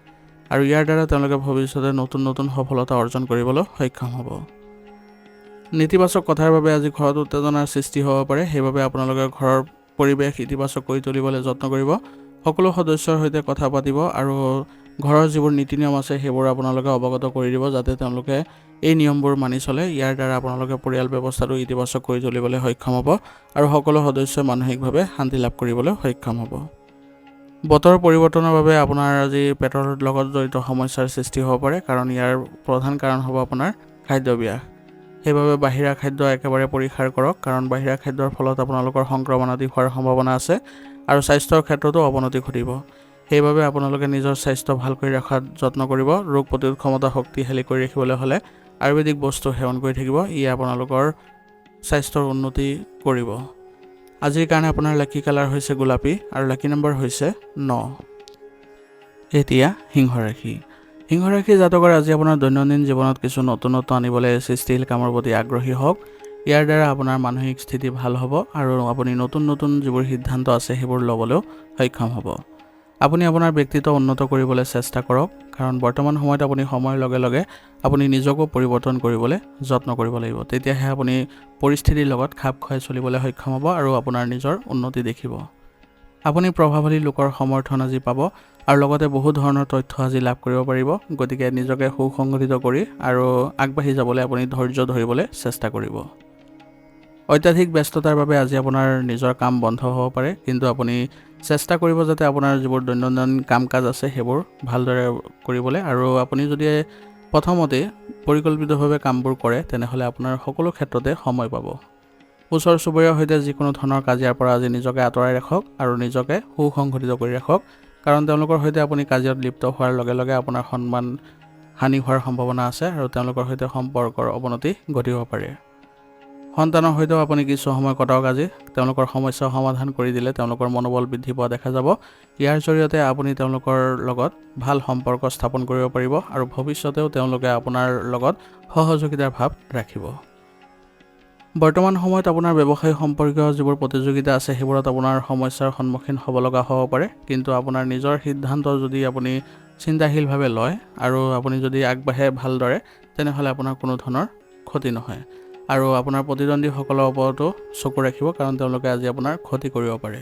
আৰু ইয়াৰ দ্বাৰা তেওঁলোকে ভৱিষ্যতে নতুন নতুন সফলতা অৰ্জন কৰিবলৈ সক্ষম হ'ব। নেতিবাচক কথাৰ বাবে আজি ঘৰত উত্তেজনাৰ সৃষ্টি হ'ব পাৰে। সেইবাবে আপোনালোকে ঘৰৰ পৰিৱেশ ইতিবাচক কৰি তুলিবলৈ যত্ন কৰিব। সকলো সদস্যৰ সৈতে কথা পাতিব আৰু ঘৰৰ যিবোৰ নীতি নিয়ম আছে সেইবোৰ আপোনালোকে অৱগত কৰি দিব যাতে তেওঁলোকে এই নিয়মবোৰ মানি চলে। ইয়াৰ দ্বাৰা আপোনালোকে পৰিয়াল ব্যৱস্থাটো ইতিবাচক কৰি তুলিবলৈ সক্ষম হ'ব আৰু সকলো সদস্যই মানসিকভাৱে শান্তি লাভ কৰিবলৈ সক্ষম হ'ব। বতৰ পৰিৱৰ্তনৰ বাবে আপোনাৰ আজি পেটৰ লগত জড়িত সমস্যাৰ সৃষ্টি হ'ব পাৰে, কাৰণ ইয়াৰ প্ৰধান কাৰণ হ'ব আপোনাৰ খাদ্যাভ্যাস। সেইবাবে বাহিৰা খাদ্য একেবাৰে পৰিহাৰ কৰক, কাৰণ বাহিৰা খাদ্যৰ ফলত আপোনালোকৰ সংক্ৰমণ আদি হোৱাৰ সম্ভাৱনা আছে আৰু স্বাস্থ্যৰ ক্ষেত্ৰতো অৱনতি ঘটিব। সেইবাবে আপোনালোকে নিজৰ স্বাস্থ্য ভালকৈ ৰখাত যত্ন কৰিব। ৰোগ প্ৰতিৰোধ ক্ষমতা শক্তিশালী কৰি ৰাখিবলৈ হ'লে আয়ুৰ্বেদিক বস্তু সেৱন কৰি থাকিব। ই আপোনালোকৰ স্বাস্থ্যৰ উন্নতি কৰিব। আজিৰ কাৰণে আপোনাৰ লাকি কালাৰ হৈছে গোলাপী আৰু লাকি নম্বৰ হৈছে 9। এতিয়া সিংহ ৰাশি। সিংহ ৰাশি জাতকৰ আজি আপোনাৰ দৈনন্দিন জীৱনত কিছু নতুনত্ব আনিবলৈ সৃষ্টিশীল কামৰ প্ৰতি আগ্ৰহী হওক। ইয়াৰ দ্বাৰা আপোনাৰ মানসিক স্থিতি ভাল হ'ব আৰু আপুনি নতুন নতুন যিবোৰ সিদ্ধান্ত আছে সেইবোৰ ল'বলৈও সক্ষম হ'ব। আপুনি আপোনাৰ ব্যক্তিত্ব উন্নত কৰিবলৈ চেষ্টা কৰক, কাৰণ বৰ্তমান সময়ত আপুনি সময়ৰ লগে লগে আপুনি নিজকো পৰিৱৰ্তন কৰিবলৈ যত্ন কৰিব লাগিব। তেতিয়াহে আপুনি পৰিস্থিতিৰ লগত খাপ খুৱাই চলিবলৈ সক্ষম হ'ব আৰু আপোনাৰ নিজৰ উন্নতি দেখিব। আপুনি প্ৰভাৱশালী লোকৰ সমৰ্থন আজি পাব আৰু লগতে বহু ধৰণৰ তথ্য আজি লাভ কৰিব পাৰিব। গতিকে নিজকে সুসংগঠিত কৰি আৰু আগবাঢ়ি যাবলৈ আপুনি ধৈৰ্য ধৰিবলৈ চেষ্টা কৰিব। অত্যাধিক ব্যস্ততাৰ বাবে আজি আপোনাৰ নিজৰ কাম বন্ধ হ'ব পাৰে, কিন্তু আপুনি চেষ্টা কৰিব যাতে আপোনাৰ যিবোৰ দৈনন্দিন কাম কাজ আছে সেইবোৰ ভালদৰে কৰিবলৈ, আৰু আপুনি যদি প্ৰথমতে পৰিকল্পিতভাৱে কামবোৰ কৰে তেনেহ'লে আপোনাৰ সকলো ক্ষেত্ৰতে সময় পাব। ওচৰ চুবুৰীয়াৰ সৈতে যিকোনো ধৰণৰ কাজিয়াৰ পৰা আজি নিজকে আঁতৰাই ৰাখক আৰু নিজকে সুসংগঠিত কৰি ৰাখক, কাৰণ তেওঁলোকৰ সৈতে আপুনি কাজিয়াত লিপ্ত হোৱাৰ লগে লগে আপোনাৰ সন্মান হানি হোৱাৰ সম্ভাৱনা আছে আৰু তেওঁলোকৰ সৈতে সম্পৰ্কৰ অৱনতি ঘটিব পাৰে। সন্তানৰ সৈতেও আপুনি কিছু সময় কটাওক। আজি তেওঁলোকৰ সমস্যা সমাধান কৰি দিলে তেওঁলোকৰ মনোবল বৃদ্ধি পোৱা দেখা যাব। ইয়াৰ জৰিয়তে আপুনি তেওঁলোকৰ লগত ভাল সম্পৰ্ক স্থাপন কৰিব পাৰিব আৰু ভৱিষ্যতেও তেওঁলোকে আপোনাৰ লগত সহযোগিতাৰ ভাৱ ৰাখিব। বৰ্তমান সময়ত আপোনাৰ ব্যৱসায় সম্পৰ্কীয় যিবোৰ প্ৰতিযোগিতা আছে সেইবোৰত আপোনাৰ সমস্যাৰ সন্মুখীন হ'ব লগা হ'ব পাৰে, কিন্তু আপোনাৰ নিজৰ সিদ্ধান্ত যদি আপুনি চিন্তাশীলভাৱে লয় আৰু আপুনি যদি আগবাঢ়ে ভালদৰে তেনেহ'লে আপোনাৰ কোনো ধৰণৰ ক্ষতি নহয়। আৰু আপোনাৰ প্ৰতিদ্বন্দ্বীসকলৰ ওপৰতো চকু ৰাখিব, কাৰণ তেওঁলোকে আজি আপোনাৰ ক্ষতি কৰিব পাৰে।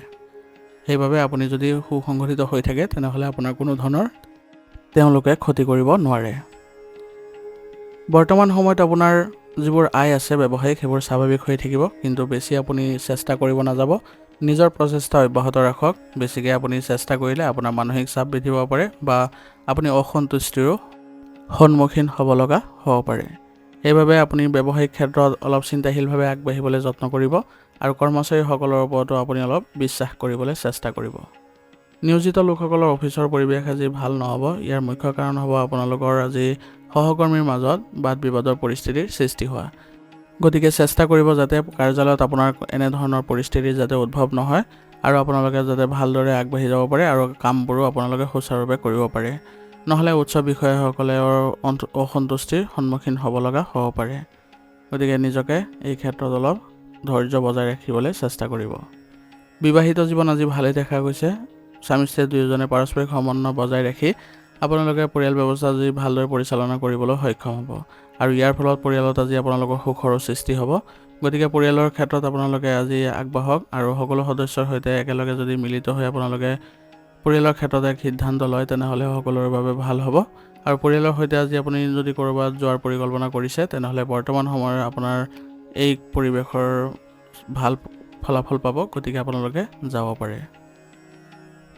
সেইবাবে আপুনি যদি সুসংগঠিত হৈ থাকে তেনেহ'লে আপোনাৰ কোনো ধৰণৰ তেওঁলোকে ক্ষতি কৰিব নোৱাৰে। বৰ্তমান সময়ত আপোনাৰ যিবোৰ আয় আছে ব্যৱসায়িক সেইবোৰ স্বাভাৱিক হৈ থাকিব, কিন্তু বেছি আপুনি চেষ্টা কৰিব নাযাব। নিজৰ প্ৰচেষ্টা অব্যাহত ৰাখক। বেছিকৈ আপুনি চেষ্টা কৰিলে আপোনাৰ মানসিক চাপ বৃদ্ধি পাব পাৰে বা আপুনি অসন্তুষ্টিৰো সন্মুখীন হ'ব লগা হ'ব পাৰে। সেইবাবে আপুনি ব্যৱসায়িক ক্ষেত্ৰত অলপ চিন্তাশীলভাৱে আগবাঢ়িবলৈ যত্ন কৰিব আৰু কৰ্মচাৰীসকলৰ ওপৰতো আপুনি অলপ বিশ্বাস কৰিবলৈ চেষ্টা কৰিব। নিয়োজিত লোকসকলৰ অফিচৰ পৰিৱেশ আজি ভাল নহ'ব। ইয়াৰ মুখ্য কাৰণ হ'ব আপোনালোকৰ আজি সহকৰ্মীৰ মাজত বাদ বিবাদৰ পৰিস্থিতিৰ সৃষ্টি হোৱা। গতিকে চেষ্টা কৰিব যাতে কাৰ্যালয়ত আপোনাৰ এনেধৰণৰ পৰিস্থিতিৰ যাতে উদ্ভৱ নহয় আৰু আপোনালোকে যাতে ভালদৰে আগবাঢ়ি যাব পাৰে আৰু কামবোৰো আপোনালোকে সুচাৰুৰূপে কৰিব পাৰে। নহ'লে উচ্চ বিষয়াসকলেও অসন্তুষ্টিৰ সন্মুখীন হ'ব লগা হ'ব পাৰে। গতিকে নিজকে এই ক্ষেত্ৰত অলপ ধৈৰ্য বজাই ৰাখিবলৈ চেষ্টা কৰিব। বিবাহিত জীৱন আজি ভালেই দেখা গৈছে। স্বামী স্ত্ৰী দুয়োজনে পাৰস্পৰিক সমন্বয় বজাই ৰাখি আপোনালোকে পৰিয়াল ব্যৱস্থা আজি ভালদৰে পৰিচালনা কৰিবলৈ সক্ষম হ'ব আৰু ইয়াৰ ফলত পৰিয়ালত আজি আপোনালোকৰ সুখৰো সৃষ্টি হ'ব। গতিকে পৰিয়ালৰ ক্ষেত্ৰত আপোনালোকে আজি আগবাঢ়ক আৰু সকলো সদস্যৰ সৈতে একেলগে যদি মিলিত হৈ আপোনালোকে পৰিয়ালৰ ক্ষেত্ৰত এক সিদ্ধান্ত লয় তেনেহ'লে সকলোৰে বাবে ভাল হ'ব। আৰু পৰিয়ালৰ সৈতে আজি আপুনি যদি ক'ৰবাত যোৱাৰ পৰিকল্পনা কৰিছে তেনেহ'লে বৰ্তমান সময়ত আপোনাৰ এই পৰিৱেশৰ ভাল ফলাফল পাব, গতিকে আপোনালোকে যাব পাৰে।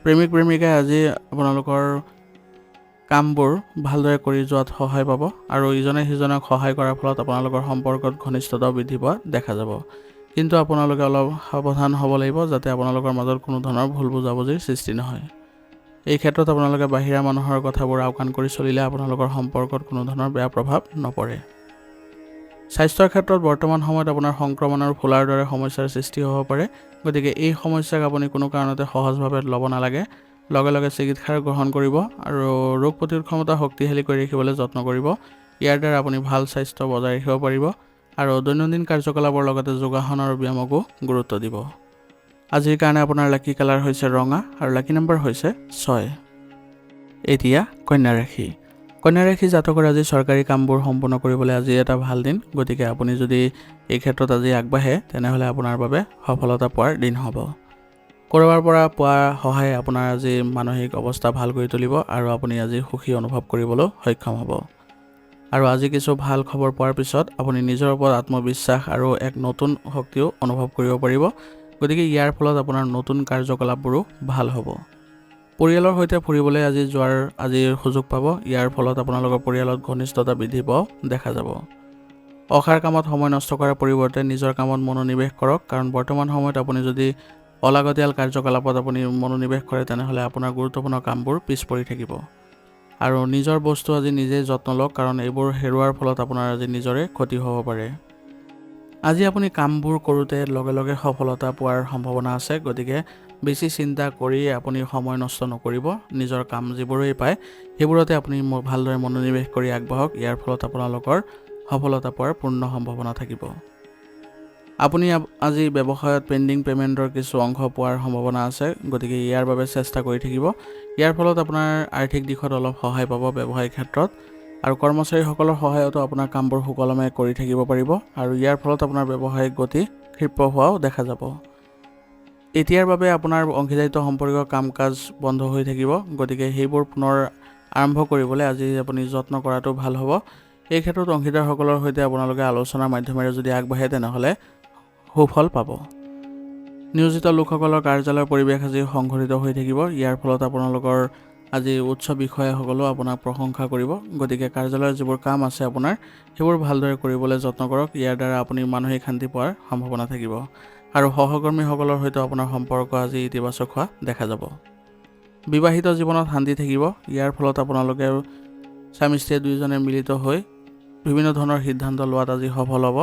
প্ৰেমিক প্ৰেমিকাই আজি আপোনালোকৰ কামবোৰ ভালদৰে কৰি যোৱাত সহায় পাব আৰু ইজনে সিজনক সহায় কৰাৰ ফলত আপোনালোকৰ সম্পৰ্কত ঘনিষ্ঠতাও বৃদ্ধি পোৱা দেখা যাব। কিন্তু আপোনালোকে অলপ সাৱধান হ'ব লাগিব যাতে আপোনালোকৰ মাজত কোনো ধৰণৰ ভুল বুজাবুজিৰ সৃষ্টি নহয়। এই ক্ষেত্ৰত আপোনালোকে বাহিৰা মানুহৰ কথাবোৰ আওকাণ কৰি চলিলে আপোনালোকৰ সম্পৰ্কত কোনো ধৰণৰ বেয়া প্ৰভাৱ নপৰে। স্বাস্থ্যৰ ক্ষেত্ৰত বৰ্তমান সময়ত আপোনাৰ সংক্ৰমণ আৰু ফুলাৰ দৰে সমস্যাৰ সৃষ্টি হ'ব পাৰে। গতিকে এই সমস্যাক আপুনি কোনো কাৰণতে সহজভাৱে ল'ব নালাগে। লগে লগে চিকিৎসা গ্ৰহণ কৰিব আৰু ৰোগ প্ৰতিৰোধ ক্ষমতা শক্তিশালী কৰি ৰাখিবলৈ যত্ন কৰিব। ইয়াৰ দ্বাৰা আপুনি ভাল স্বাস্থ্য বজাই ৰাখিব পাৰিব আৰু দৈনন্দিন কাৰ্যকলাপৰ লগতে যোগাসন আৰু ব্যায়ামকো গুৰুত্ব দিব। আজিৰ কাৰণে আপোনাৰ লাকি কালাৰ হৈছে ৰঙা আৰু লাকি নম্বৰ হৈছে 6। এতিয়া কন্যা ৰাশি। কন্যা ৰাশি জাতকৰ আজি চৰকাৰী কামবোৰ সম্পূৰ্ণ কৰিবলৈ আজি এটা ভাল দিন। গতিকে আপুনি যদি এই ক্ষেত্ৰত আজি আগবাঢ়ে তেনেহ'লে আপোনাৰ বাবে সফলতা পোৱাৰ দিন হ'ব। ক'ৰবাৰ পৰা পোৱা সহায় আপোনাৰ আজি মানসিক অৱস্থা ভাল কৰি তুলিব আৰু আপুনি আজি সুখী অনুভৱ কৰিবলৈ সক্ষম হ'ব। আৰু আজি কিছু ভাল খবৰ পোৱাৰ পিছত আপুনি নিজৰ ওপৰত আত্মবিশ্বাস আৰু এক নতুন শক্তিও অনুভৱ কৰিব পাৰিব। গতিকে ইয়াৰ ফলত আপোনাৰ নতুন কাৰ্যকলাপবোৰো ভাল হ'ব। পৰিয়ালৰ সৈতে ফুৰিবলৈ আজিৰ সুযোগ পাব। ইয়াৰ ফলত আপোনালোকৰ পৰিয়ালত ঘনিষ্ঠতা বৃদ্ধি পোৱাও দেখা যাব। অসাৰ কামত সময় নষ্ট কৰাৰ পৰিৱৰ্তে নিজৰ কামত মনোনিৱেশ কৰক, কাৰণ বৰ্তমান সময়ত আপুনি যদি অলাগতিয়াল কাৰ্যকলাপত আপুনি মনোনিৱেশ কৰে তেনেহ'লে আপোনাৰ গুৰুত্বপূৰ্ণ কামবোৰ পিছ পৰি থাকিব। আৰু নিজৰ বস্তু আজি নিজেই যত্ন লওক, কাৰণ এইবোৰ হেৰুৱাৰ ফলত আপোনাৰ আজি নিজৰে ক্ষতি হ'ব পাৰে। আজি আপুনি কামবোৰ কৰোঁতে লগে লগে সফলতা পোৱাৰ সম্ভাৱনা আছে। গতিকে বেছি চিন্তা কৰি আপুনি সময় নষ্ট নকৰিব। নিজৰ কাম যিবোৰেই পায় সেইবোৰতে আপুনি ভালদৰে মনোনিৱেশ কৰি আগবাঢ়ক। ইয়াৰ ফলত আপোনালোকৰ সফলতা পোৱাৰ পূৰ্ণ সম্ভাৱনা থাকিব। আপুনি আজি ব্যৱসায়ত পেণ্ডিং পে'মেণ্টৰ কিছু অংশ পোৱাৰ সম্ভাৱনা আছে। গতিকে ইয়াৰ বাবে চেষ্টা কৰি থাকিব। ইয়াৰ ফলত আপোনাৰ আৰ্থিক দিশত অলপ সহায় পাব ব্যৱসায়িক ক্ষেত্ৰত, আৰু কৰ্মচাৰীসকলৰ সহায়তো আপোনাৰ কামবোৰ সুকলমে কৰি থাকিব পাৰিব আৰু ইয়াৰ ফলত আপোনাৰ ব্যৱসায়িক গতি ক্ষিপ্ৰ হোৱাও দেখা যাব। এতিয়াৰ বাবে আপোনাৰ অংশীদাৰিত্ব সম্পৰ্কীয় কাম কাজ বন্ধ হৈ থাকিব। গতিকে সেইবোৰ পুনৰ আৰম্ভ কৰিবলৈ আজি আপুনি যত্ন কৰাটো ভাল হ'ব। এই ক্ষেত্ৰত অংশীদাৰসকলৰ সৈতে আপোনালোকে আলোচনাৰ মাধ্যমেৰে যদি আগবাঢ়ে তেনেহ'লে সুফল পাব। নিয়োজিত লোকসকলৰ কাৰ্যালয়ৰ পৰিৱেশ আজি সংঘটিত হৈ থাকিব। ইয়াৰ ফলত আপোনালোকৰ আজি উচ্চ বিষয়াসকলেও আপোনাক প্ৰশংসা কৰিব। গতিকে কাৰ্যালয়ৰ যিবোৰ কাম আছে আপোনাৰ সেইবোৰ ভালদৰে কৰিবলৈ যত্ন কৰক। ইয়াৰ দ্বাৰা আপুনি মানসিক শান্তি পোৱাৰ সম্ভাৱনা থাকিব আৰু সহকৰ্মীসকলৰ সৈতে আপোনাৰ সম্পৰ্ক আজি ইতিবাচক হোৱা দেখা যাব। বিবাহিত জীৱনত শান্তি থাকিব। ইয়াৰ ফলত আপোনালোকে স্বামী স্ত্ৰী দুয়োজনে মিলিত হৈ বিভিন্ন ধৰণৰ সিদ্ধান্ত লোৱাত আজি সফল হ'ব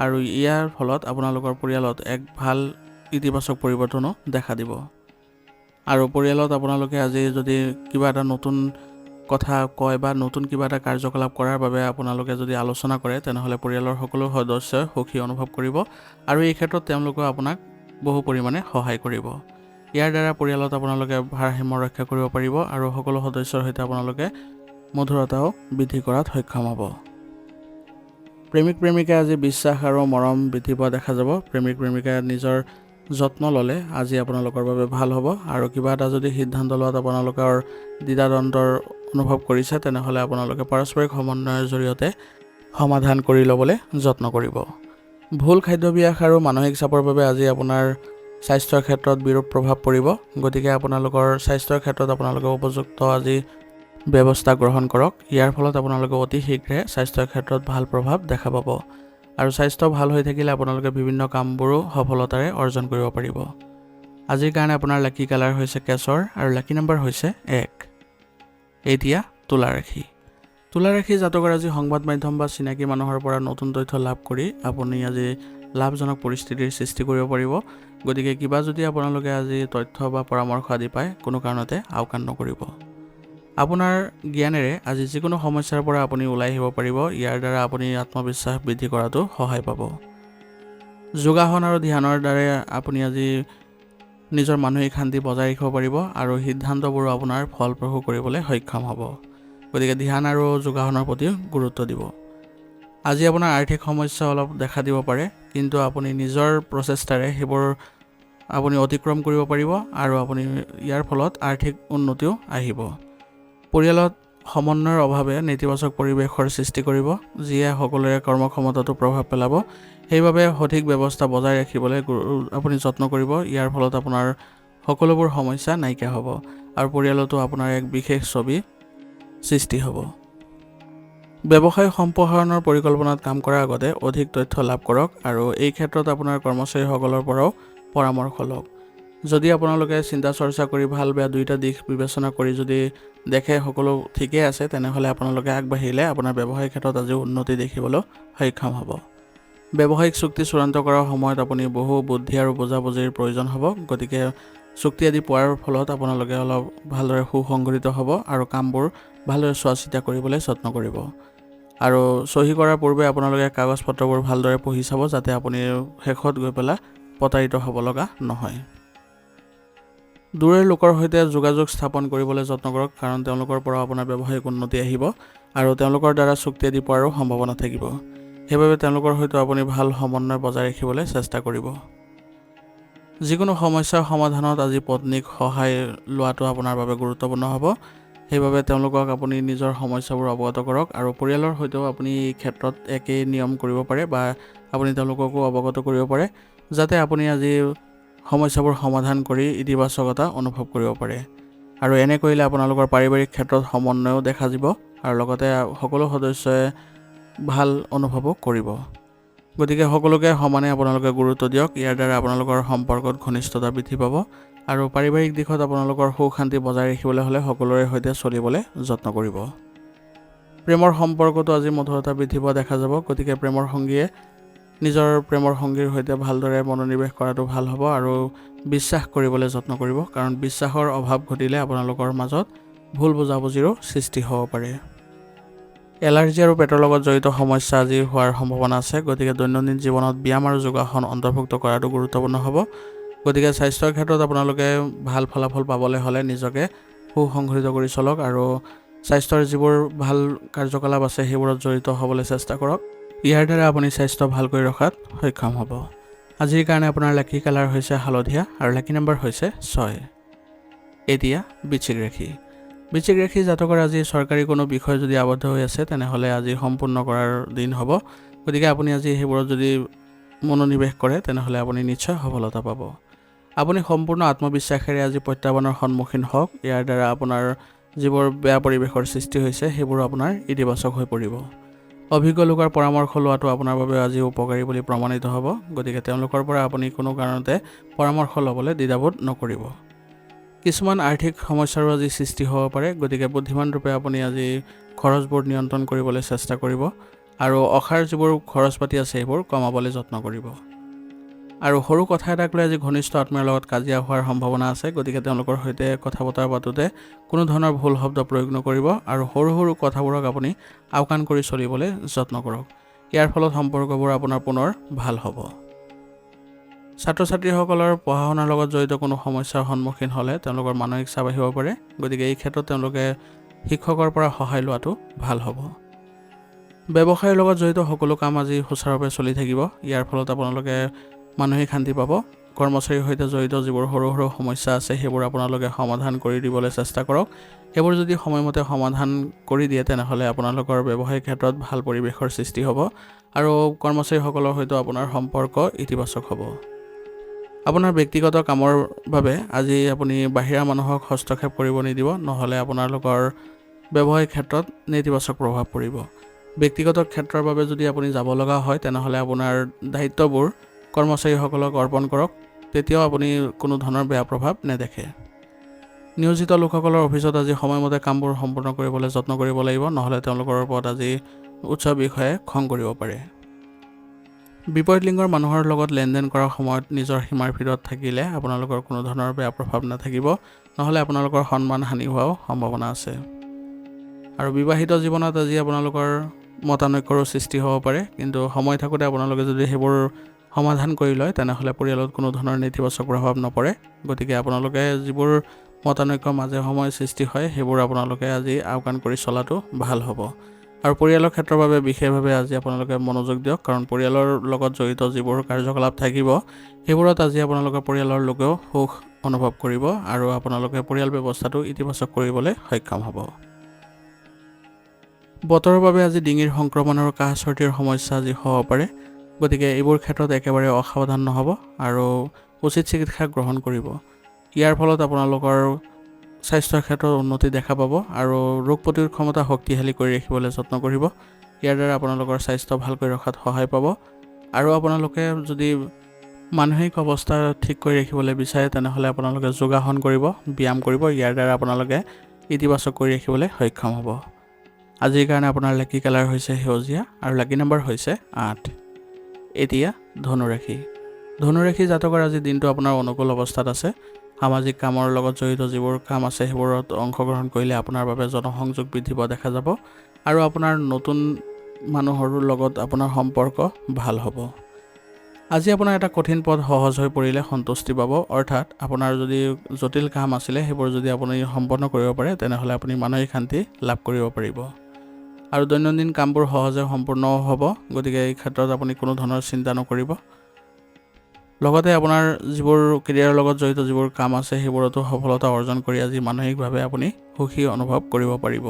আৰু ইয়াৰ ফলত আপোনালোকৰ পৰিয়ালত এক ভাল ইতিবাচক পৰিৱৰ্তনো দেখা দিব। আৰু পৰিয়ালত আপোনালোকে আজি যদি কিবা এটা নতুন কথা কয় বা নতুন কিবা এটা কাৰ্যকলাপ কৰাৰ বাবে আপোনালোকে যদি আলোচনা কৰে তেনেহ'লে পৰিয়ালৰ সকলো সদস্যই সুখী অনুভৱ কৰিব আৰু এই ক্ষেত্ৰত তেওঁলোকেও আপোনাক বহু পৰিমাণে সহায় কৰিব। ইয়াৰ দ্বাৰা পৰিয়ালত আপোনালোকে ভাৰসাম্য ৰক্ষা কৰিব পাৰিব আৰু সকলো সদস্যৰ সৈতে আপোনালোকে মধুৰতাও বৃদ্ধি কৰাত সক্ষম হ'ব। প্ৰেমিক প্ৰেমিকাই আজি বিশ্বাস আৰু মৰম বৃদ্ধি পোৱা দেখা যাব। প্ৰেমিক প্ৰেমিকাই নিজৰ যত্ন ল'লে আজি আপোনালোকৰ বাবে ভাল হ'ব আৰু কিবা এটা যদি সিদ্ধান্ত লোৱাত আপোনালোকৰ দ্বিধাদ্বন্দ্বৰ অনুভৱ কৰিছে তেনেহ'লে আপোনালোকে পাৰস্পৰিক সমন্বয়ৰ জৰিয়তে সমাধান কৰি ল'বলৈ যত্ন কৰিব। ভুল খাদ্যাভ্যাস আৰু মানসিক চাপৰ বাবে আজি আপোনাৰ স্বাস্থ্যৰ ক্ষেত্ৰত বিৰূপ প্ৰভাৱ পৰিব। গতিকে আপোনালোকৰ স্বাস্থ্যৰ ক্ষেত্ৰত আপোনালোকে উপযুক্ত আজি ব্যৱস্থা গ্ৰহণ কৰক। ইয়াৰ ফলত আপোনালোকে অতি শীঘ্ৰে স্বাস্থ্যৰ ক্ষেত্ৰত ভাল প্ৰভাৱ দেখা পাব আৰু স্বাস্থ্য ভাল হৈ থাকিলে আপোনালোকে বিভিন্ন কামবোৰো সফলতাৰে অৰ্জন কৰিব পাৰিব। আজিৰ কাৰণে আপোনাৰ লাকি কালাৰ হৈছে কেশৰ আৰু লাকি নম্বৰ হৈছে 1। এতিয়া তুলা ৰাশি। তুলা ৰাশি জাতকৰ আজি সংবাদ মাধ্যম বা চিনাকি মানুহৰ পৰা নতুন তথ্য লাভ কৰি আপুনি আজি লাভজনক পৰিস্থিতিৰ সৃষ্টি কৰিব পাৰিব। গতিকে কিবা যদি আপোনালোকে আজি তথ্য বা পৰামৰ্শ আদি পায় কোনো কাৰণতে আওকাণ নকৰিব। আপোনাৰ জ্ঞানেৰে আজি যিকোনো সমস্যাৰ পৰা আপুনি ওলাই আহিব পাৰিব। ইয়াৰ দ্বাৰা আপুনি আত্মবিশ্বাস বৃদ্ধি কৰাটো সহায় পাব। যোগাসন আৰু ধ্যানৰ দ্বাৰা আপুনি আজি নিজৰ মানসিক শান্তি বজাই ৰাখিব পাৰিব আৰু সিদ্ধান্তবোৰো আপোনাৰ ফলপ্ৰসূ কৰিবলৈ সক্ষম হ'ব। গতিকে ধ্যান আৰু যোগাসনৰ প্ৰতি গুৰুত্ব দিব। আজি আপোনাৰ আৰ্থিক সমস্যা অলপ দেখা দিব পাৰে, কিন্তু আপুনি নিজৰ প্ৰচেষ্টাৰে সেইবোৰ আপুনি অতিক্ৰম কৰিব পাৰিব আৰু আপুনি ইয়াৰ ফলত আৰ্থিক উন্নতিও আহিব। পৰিয়ালত সমন্বয়ৰ অভাৱে নেতিবাচক পৰিৱেশৰ সৃষ্টি কৰিব, যিয়ে সকলোৰে কৰ্মক্ষমতাটো প্ৰভাৱ পেলাব। সেইবাবে সঠিক ব্যৱস্থা বজাই ৰাখিবলৈ আপুনি যত্ন কৰিব। ইয়াৰ ফলত আপোনাৰ সকলোবোৰ সমস্যা নাইকিয়া হ'ব আৰু পৰিয়ালতো আপোনাৰ এক বিশেষ ছবি সৃষ্টি হ'ব। ব্যৱসায় সম্প্ৰসাৰণৰ পৰিকল্পনাত কাম কৰাৰ আগতে অধিক তথ্য লাভ কৰক আৰু এই ক্ষেত্ৰত আপোনাৰ কৰ্মচাৰীসকলৰ পৰাও পৰামৰ্শ লওক। যদি আপোনালোকে চিন্তা চৰ্চা কৰি ভাল বেয়া দুয়োটা দিশ বিবেচনা কৰি যদি দেখে সকলো ঠিকেই আছে, তেনেহ'লে আপোনালোকে আগবাঢ়িলে আপোনাৰ ব্যৱসায়িক ক্ষেত্ৰত আজি উন্নতি দেখিবলৈ সক্ষম হ'ব। ব্যৱসায়িক চুক্তি চূড়ান্ত কৰাৰ সময়ত আপুনি বহু বুদ্ধি আৰু বুজাবুজিৰ প্ৰয়োজন হ'ব। গতিকে চুক্তি আদি পোৱাৰ ফলত আপোনালোকে অলপ ভালদৰে সুসংগঠিত হ'ব আৰু কামবোৰ ভালদৰে চোৱা চিতা কৰিবলৈ যত্ন কৰিব। আৰু চহী কৰাৰ পূৰ্বে আপোনালোকে কাগজ পত্ৰবোৰ ভালদৰে পঢ়ি চাব, যাতে আপুনি শেষত গৈ পেলাই প্ৰতাৰিত হ'ব লগা নহয়। দূৰৈৰ লোকৰ সৈতে যোগাযোগ স্থাপন কৰিবলৈ যত্ন কৰক, কাৰণ তেওঁলোকৰ পৰা আপোনাৰ ব্যৱসায়িক উন্নতি আহিব আৰু তেওঁলোকৰ দ্বাৰা চুক্তি আদি পোৱাৰো সম্ভাৱনা থাকিব। সেইবাবে তেওঁলোকৰ সৈতে আপুনি ভাল সমন্বয় বজাই ৰাখিবলৈ চেষ্টা কৰিব। যিকোনো সমস্যাৰ সমাধানত আজি পত্নীক সহায় লোৱাটো আপোনাৰ বাবে গুৰুত্বপূৰ্ণ হ'ব। সেইবাবে তেওঁলোকক আপুনি নিজৰ সমস্যাবোৰ অৱগত কৰক আৰু পৰিয়ালৰ সৈতেও আপুনি এই ক্ষেত্ৰত একেই নিয়ম কৰিব পাৰে বা আপুনি তেওঁলোককো অৱগত কৰিব পাৰে, যাতে আপুনি আজি সমস্যাবোৰ সমাধান কৰি ইতিবাচকতা অনুভৱ কৰিব পাৰে। আৰু এনে কৰিলে আপোনালোকৰ পাৰিবাৰিক ক্ষেত্ৰত সমন্বয়ো দেখা যাব আৰু লগতে সকলো সদস্যই ভাল অনুভৱো কৰিব। গতিকে সকলোকে সমানে আপোনালোকে গুৰুত্ব দিয়ক। ইয়াৰ দ্বাৰা আপোনালোকৰ সম্পৰ্কত ঘনিষ্ঠতা বৃদ্ধি পাব আৰু পাৰিবাৰিক দিশত আপোনালোকৰ সুখ শান্তি বজাই ৰাখিবলৈ হ'লে সকলোৰে সৈতে চলিবলৈ যত্ন কৰিব। প্ৰেমৰ সম্পৰ্কটো আজি মধুৰতা বৃদ্ধি পোৱা দেখা যাব। গতিকে প্ৰেমৰ সংগীয়ে নিজৰ প্ৰেমৰ সংগীৰ সৈতে ভালদৰে মনোনিৱেশ কৰাটো ভাল হ'ব আৰু বিশ্বাস কৰিবলৈ যত্ন কৰিব, কাৰণ বিশ্বাসৰ অভাৱ ঘটিলে আপোনালোকৰ মাজত ভুল বুজাবুজিৰো সৃষ্টি হ'ব পাৰে। এলাৰ্জি আৰু পেটৰ লগত জড়িত সমস্যা আজি হোৱাৰ সম্ভাৱনা আছে। গতিকে দৈনন্দিন জীৱনত ব্যায়াম আৰু যোগাসন অন্তৰ্ভুক্ত কৰাটো গুৰুত্বপূৰ্ণ হ'ব। গতিকে স্বাস্থ্যৰ ক্ষেত্ৰত আপোনালোকে ভাল ফলাফল পাবলৈ হ'লে নিজকে সুসংগঠিত কৰি চলক আৰু স্বাস্থ্যৰ যিবোৰ ভাল কাৰ্যকলাপ আছে সেইবোৰত জড়িত হ'বলৈ চেষ্টা কৰক। ইয়াৰ দ্বাৰা আপুনি স্বাস্থ্য ভালকৈ ৰখাত সক্ষম হ'ব। আজিৰ কাৰণে আপোনাৰ লাকি কালাৰ হৈছে হালধীয়া আৰু লাকি নম্বৰ হৈছে 6। এতিয়া বৃশ্চিক ৰাশি। বৃশ্চিক ৰাশি জাতকৰ আজি চৰকাৰী কোনো বিষয় যদি আবদ্ধ হৈ আছে, তেনেহ'লে আজি সম্পূৰ্ণ কৰাৰ দিন হ'ব। গতিকে আপুনি আজি সেইবোৰত যদি মনোনিৱেশ কৰে, তেনেহ'লে আপুনি নিশ্চয় সফলতা পাব। আপুনি সম্পূৰ্ণ আত্মবিশ্বাসেৰে আজি প্ৰত্যাহ্বানৰ সন্মুখীন হওক। ইয়াৰ দ্বাৰা আপোনাৰ যিবোৰ বেয়া পৰিৱেশৰ সৃষ্টি হৈছে সেইবোৰ আপোনাৰ ইতিবাচক হৈ পৰিব। অভিজ্ঞ লোকৰ পৰামৰ্শ লোৱাটো আপোনাৰ বাবে আজি উপকাৰী বুলি প্ৰমাণিত হ'ব। গতিকে তেওঁলোকৰ পৰা আপুনি কোনো কাৰণতে পৰামৰ্শ ল'বলৈ দ্বিধাবোধ নকৰিব। কিছুমান আৰ্থিক সমস্যাৰো আজি সৃষ্টি হ'ব পাৰে। গতিকে বুদ্ধিমান ৰূপে আপুনি আজি খৰচবোৰ নিয়ন্ত্ৰণ কৰিবলৈ চেষ্টা কৰিব আৰু অসাৰ যিবোৰ খৰচ পাতি আছে সেইবোৰ কমাবলৈ যত্ন কৰিব। আৰু সৰু কথা এটাক লৈ আজি ঘনিষ্ঠ আত্মীয়ৰ লগত কাজিয়া হোৱাৰ সম্ভাৱনা আছে। গতিকে তেওঁলোকৰ সৈতে কথা বতৰা পাতোঁতে কোনো ধৰণৰ ভুল শব্দ প্ৰয়োগ নকৰিব আৰু সৰু সৰু কথাবোৰক আপুনি আওকাণ কৰি চলিবলৈ যত্ন কৰক। ইয়াৰ ফলত সম্পৰ্কবোৰ আপোনাৰ পুনৰ ভাল হ'ব। ছাত্ৰ ছাত্ৰীসকলৰ পঢ়া শুনাৰ লগত জড়িত কোনো সমস্যাৰ সন্মুখীন হ'লে তেওঁলোকৰ মানসিক চাপ আহিব পাৰে। গতিকে এই ক্ষেত্ৰত তেওঁলোকে শিক্ষকৰ পৰা সহায় লোৱাটো ভাল হ'ব। ব্যৱসায়ৰ লগত জড়িত সকলো কাম আজি সুচাৰুৰূপে চলি থাকিব। ইয়াৰ ফলত আপোনালোকে মানসিক শান্তি পাব। কৰ্মচাৰীৰ সৈতে জড়িত যিবোৰ সৰু সৰু সমস্যা আছে সেইবোৰ আপোনালোকে সমাধান কৰি দিবলৈ চেষ্টা কৰক। সেইবোৰ যদি সময়মতে সমাধান কৰি দিয়ে, তেনেহ'লে আপোনালোকৰ ব্যৱসায়িক ক্ষেত্ৰত ভাল পৰিৱেশৰ সৃষ্টি হ'ব আৰু কৰ্মচাৰীসকলৰ সৈতে আপোনাৰ সম্পৰ্ক ইতিবাচক হ'ব। আপোনাৰ ব্যক্তিগত কামৰ বাবে আজি আপুনি বাহিৰা মানুহক হস্তক্ষেপ কৰিব নিদিব, নহ'লে আপোনালোকৰ ব্যৱসায়িক ক্ষেত্ৰত নেতিবাচক প্ৰভাৱ পৰিব। ব্যক্তিগত ক্ষেত্ৰৰ বাবে যদি আপুনি যাব লগা হয়, তেনেহ'লে আপোনাৰ দায়িত্ববোৰ কৰ্মচাৰীসকলক অৰ্পণ কৰক। তেতিয়াও আপুনি কোনো ধৰণৰ বেয়া প্ৰভাৱ নেদেখে। নিয়োজিত লোকসকলৰ অফিচত আজি সময়মতে কামবোৰ সম্পূৰ্ণ কৰিবলৈ যত্ন কৰিব লাগিব, নহ'লে তেওঁলোকৰ ওপৰত আজি উচ্চ বিষয়ে খং কৰিব পাৰে। বিপৰীত লিংগৰ মানুহৰ লগত লেনদেন কৰাৰ সময়ত নিজৰ সীমাৰ ভিতৰত থাকিলে আপোনালোকৰ কোনো ধৰণৰ বেয়া প্ৰভাৱ নাথাকিব, নহ'লে আপোনালোকৰ সন্মান হানি হোৱাও সম্ভাৱনা আছে। আৰু বিবাহিত জীৱনত আজি আপোনালোকৰ মতানৈক্যৰো সৃষ্টি হ'ব পাৰে, কিন্তু সময় থাকোঁতে আপোনালোকে যদি সেইবোৰ সমাধান কৰি লয়, তেনেহ'লে পৰিয়ালত কোনো ধৰণৰ নেতিবাচক প্ৰভাৱ নপৰে। গতিকে আপোনালোকে যিবোৰ মতানৈক্য মাজে সময়ে সৃষ্টি হয় সেইবোৰ আপোনালোকে আজি আওকাণ কৰি চলাটো ভাল হ'ব। আৰু পৰিয়ালৰ ক্ষেত্ৰৰ বাবে বিশেষভাৱে আজি আপোনালোকে মনোযোগ দিয়ক, কাৰণ পৰিয়ালৰ লগত জড়িত যিবোৰ কাৰ্যকলাপ থাকিব সেইবোৰত আজি আপোনালোকৰ পৰিয়ালৰ লোকেও সুখ অনুভৱ কৰিব আৰু আপোনালোকে পৰিয়াল ব্যৱস্থাটো ইতিবাচক কৰিবলৈ সক্ষম হ'ব। বতৰৰ বাবে আজি ডিঙিৰ সংক্ৰমণ আৰু কাহ চৰ্দিৰ সমস্যা আজি হ'ব পাৰে। গতিকে এইবোৰ ক্ষেত্ৰত একেবাৰে অসাৱধান নহ'ব আৰু উচিত চিকিৎসা গ্ৰহণ কৰিব। ইয়াৰ ফলত আপোনালোকৰ স্বাস্থ্যৰ ক্ষেত্ৰত উন্নতি দেখা পাব আৰু ৰোগ প্ৰতিৰোধ ক্ষমতা শক্তিশালী কৰি ৰাখিবলৈ যত্ন কৰিব। ইয়াৰ দ্বাৰা আপোনালোকৰ স্বাস্থ্য ভালকৈ ৰখাত সহায় পাব আৰু আপোনালোকে যদি মানসিক অৱস্থা ঠিক কৰি ৰাখিবলৈ বিচাৰে তেনেহ'লে আপোনালোকে যোগাসন কৰিব, ব্যায়াম কৰিব। ইয়াৰ দ্বাৰা আপোনালোকে ইতিবাচক কৰি ৰাখিবলৈ সক্ষম হ'ব। আজিৰ কাৰণে আপোনাৰ লাকি কালাৰ হৈছে সেউজীয়া আৰু লাকি নম্বৰ হৈছে 8। এতিয়া ধনুৰাশি। ধনুৰাশি জাতকৰ আজি দিনটো আপোনাৰ অনুকূল অৱস্থাত আছে। সামাজিক কামৰ লগত জড়িত যিবোৰ কাম আছে সেইবোৰত অংশগ্ৰহণ কৰিলে আপোনাৰ বাবে জনসংযোগ বৃদ্ধি পোৱা দেখা যাব আৰু আপোনাৰ নতুন মানুহৰ লগত আপোনাৰ সম্পৰ্ক ভাল হ'ব। আজি আপোনাৰ এটা কঠিন পথ সহজ হৈ পৰিলে সন্তুষ্টি পাব, অৰ্থাৎ আপোনাৰ যদি জটিল কাম আছিলে সেইবোৰ যদি আপুনি সম্পন্ন কৰিব পাৰে তেনেহ'লে আপুনি মানসিক শান্তি লাভ কৰিব পাৰিব আৰু দৈনন্দিন কামবোৰ সহজে সম্পূৰ্ণ হ'ব। গতিকে এই ক্ষেত্ৰত আপুনি কোনো ধৰণৰ চিন্তা নকৰিব। লগতে আপোনাৰ যিবোৰ কেৰিয়াৰৰ লগত জড়িত যিবোৰ কাম আছে সেইবোৰতো সফলতা অৰ্জন কৰি আজি মানসিকভাৱে আপুনি সুখী অনুভৱ কৰিব পাৰিব।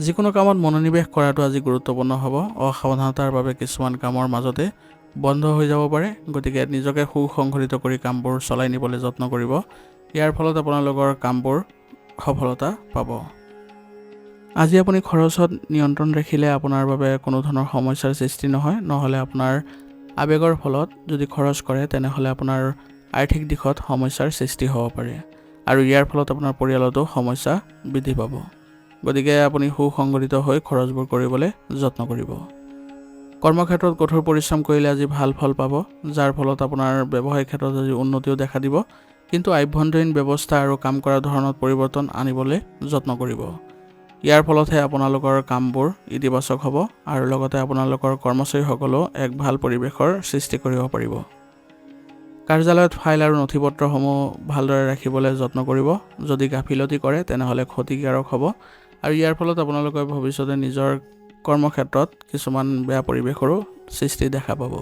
যিকোনো কামত মনোনিৱেশ কৰাটো আজি গুৰুত্বপূৰ্ণ হ'ব। অসাৱধানতাৰ বাবে কিছুমান কামৰ মাজতে বন্ধ হৈ যাব পাৰে। গতিকে নিজকে সুসংগঠিত কৰি কামবোৰ চলাই নিবলৈ যত্ন কৰিব। ইয়াৰ ফলত আপোনালোকৰ কামবোৰ সফলতা পাব। আজি আপুনি খৰচত নিয়ন্ত্ৰণ ৰাখিলে আপোনাৰ বাবে কোনো ধৰণৰ সমস্যাৰ সৃষ্টি নহ'লে আপোনাৰ আৱেগৰ ফলত যদি খৰচ কৰে তেনেহ'লে আপোনাৰ আৰ্থিক দিশত সমস্যাৰ সৃষ্টি হ'ব পাৰে আৰু ইয়াৰ ফলত আপোনাৰ পৰিয়ালতো সমস্যা বৃদ্ধি পাব। গতিকে আপুনি সুসংগঠিত হৈ খৰচবোৰ কৰিবলৈ যত্ন কৰিব। কৰ্মক্ষেত্ৰত কঠোৰ পৰিশ্ৰম কৰিলে আজি ভাল ফল পাব, যাৰ ফলত আপোনাৰ ব্যৱসায়িক ক্ষেত্ৰত আজি উন্নতিও দেখা দিব। কিন্তু আভ্যন্তৰীণ ব্যৱস্থা আৰু কাম কৰাৰ ধৰণত পৰিৱৰ্তন আনিবলৈ যত্ন কৰিব। ইয়াৰ ফলতহে আপোনালোকৰ কামবোৰ ইতিবাচক হ'ব আৰু লগতে আপোনালোকৰ কৰ্মচাৰীসকলেও এক ভাল পৰিৱেশৰ সৃষ্টি কৰিব পাৰিব। কাৰ্যালয়ত ফাইল আৰু নথিপত্ৰসমূহ ভালদৰে ৰাখিবলৈ যত্ন কৰিব। যদি গাফিলতি কৰে তেনেহ'লে ক্ষতিকাৰক হ'ব আৰু ইয়াৰ ফলত আপোনালোকে ভৱিষ্যতে নিজৰ কৰ্মক্ষেত্ৰত কিছুমান বেয়া পৰিৱেশৰো সৃষ্টি দেখা পাব।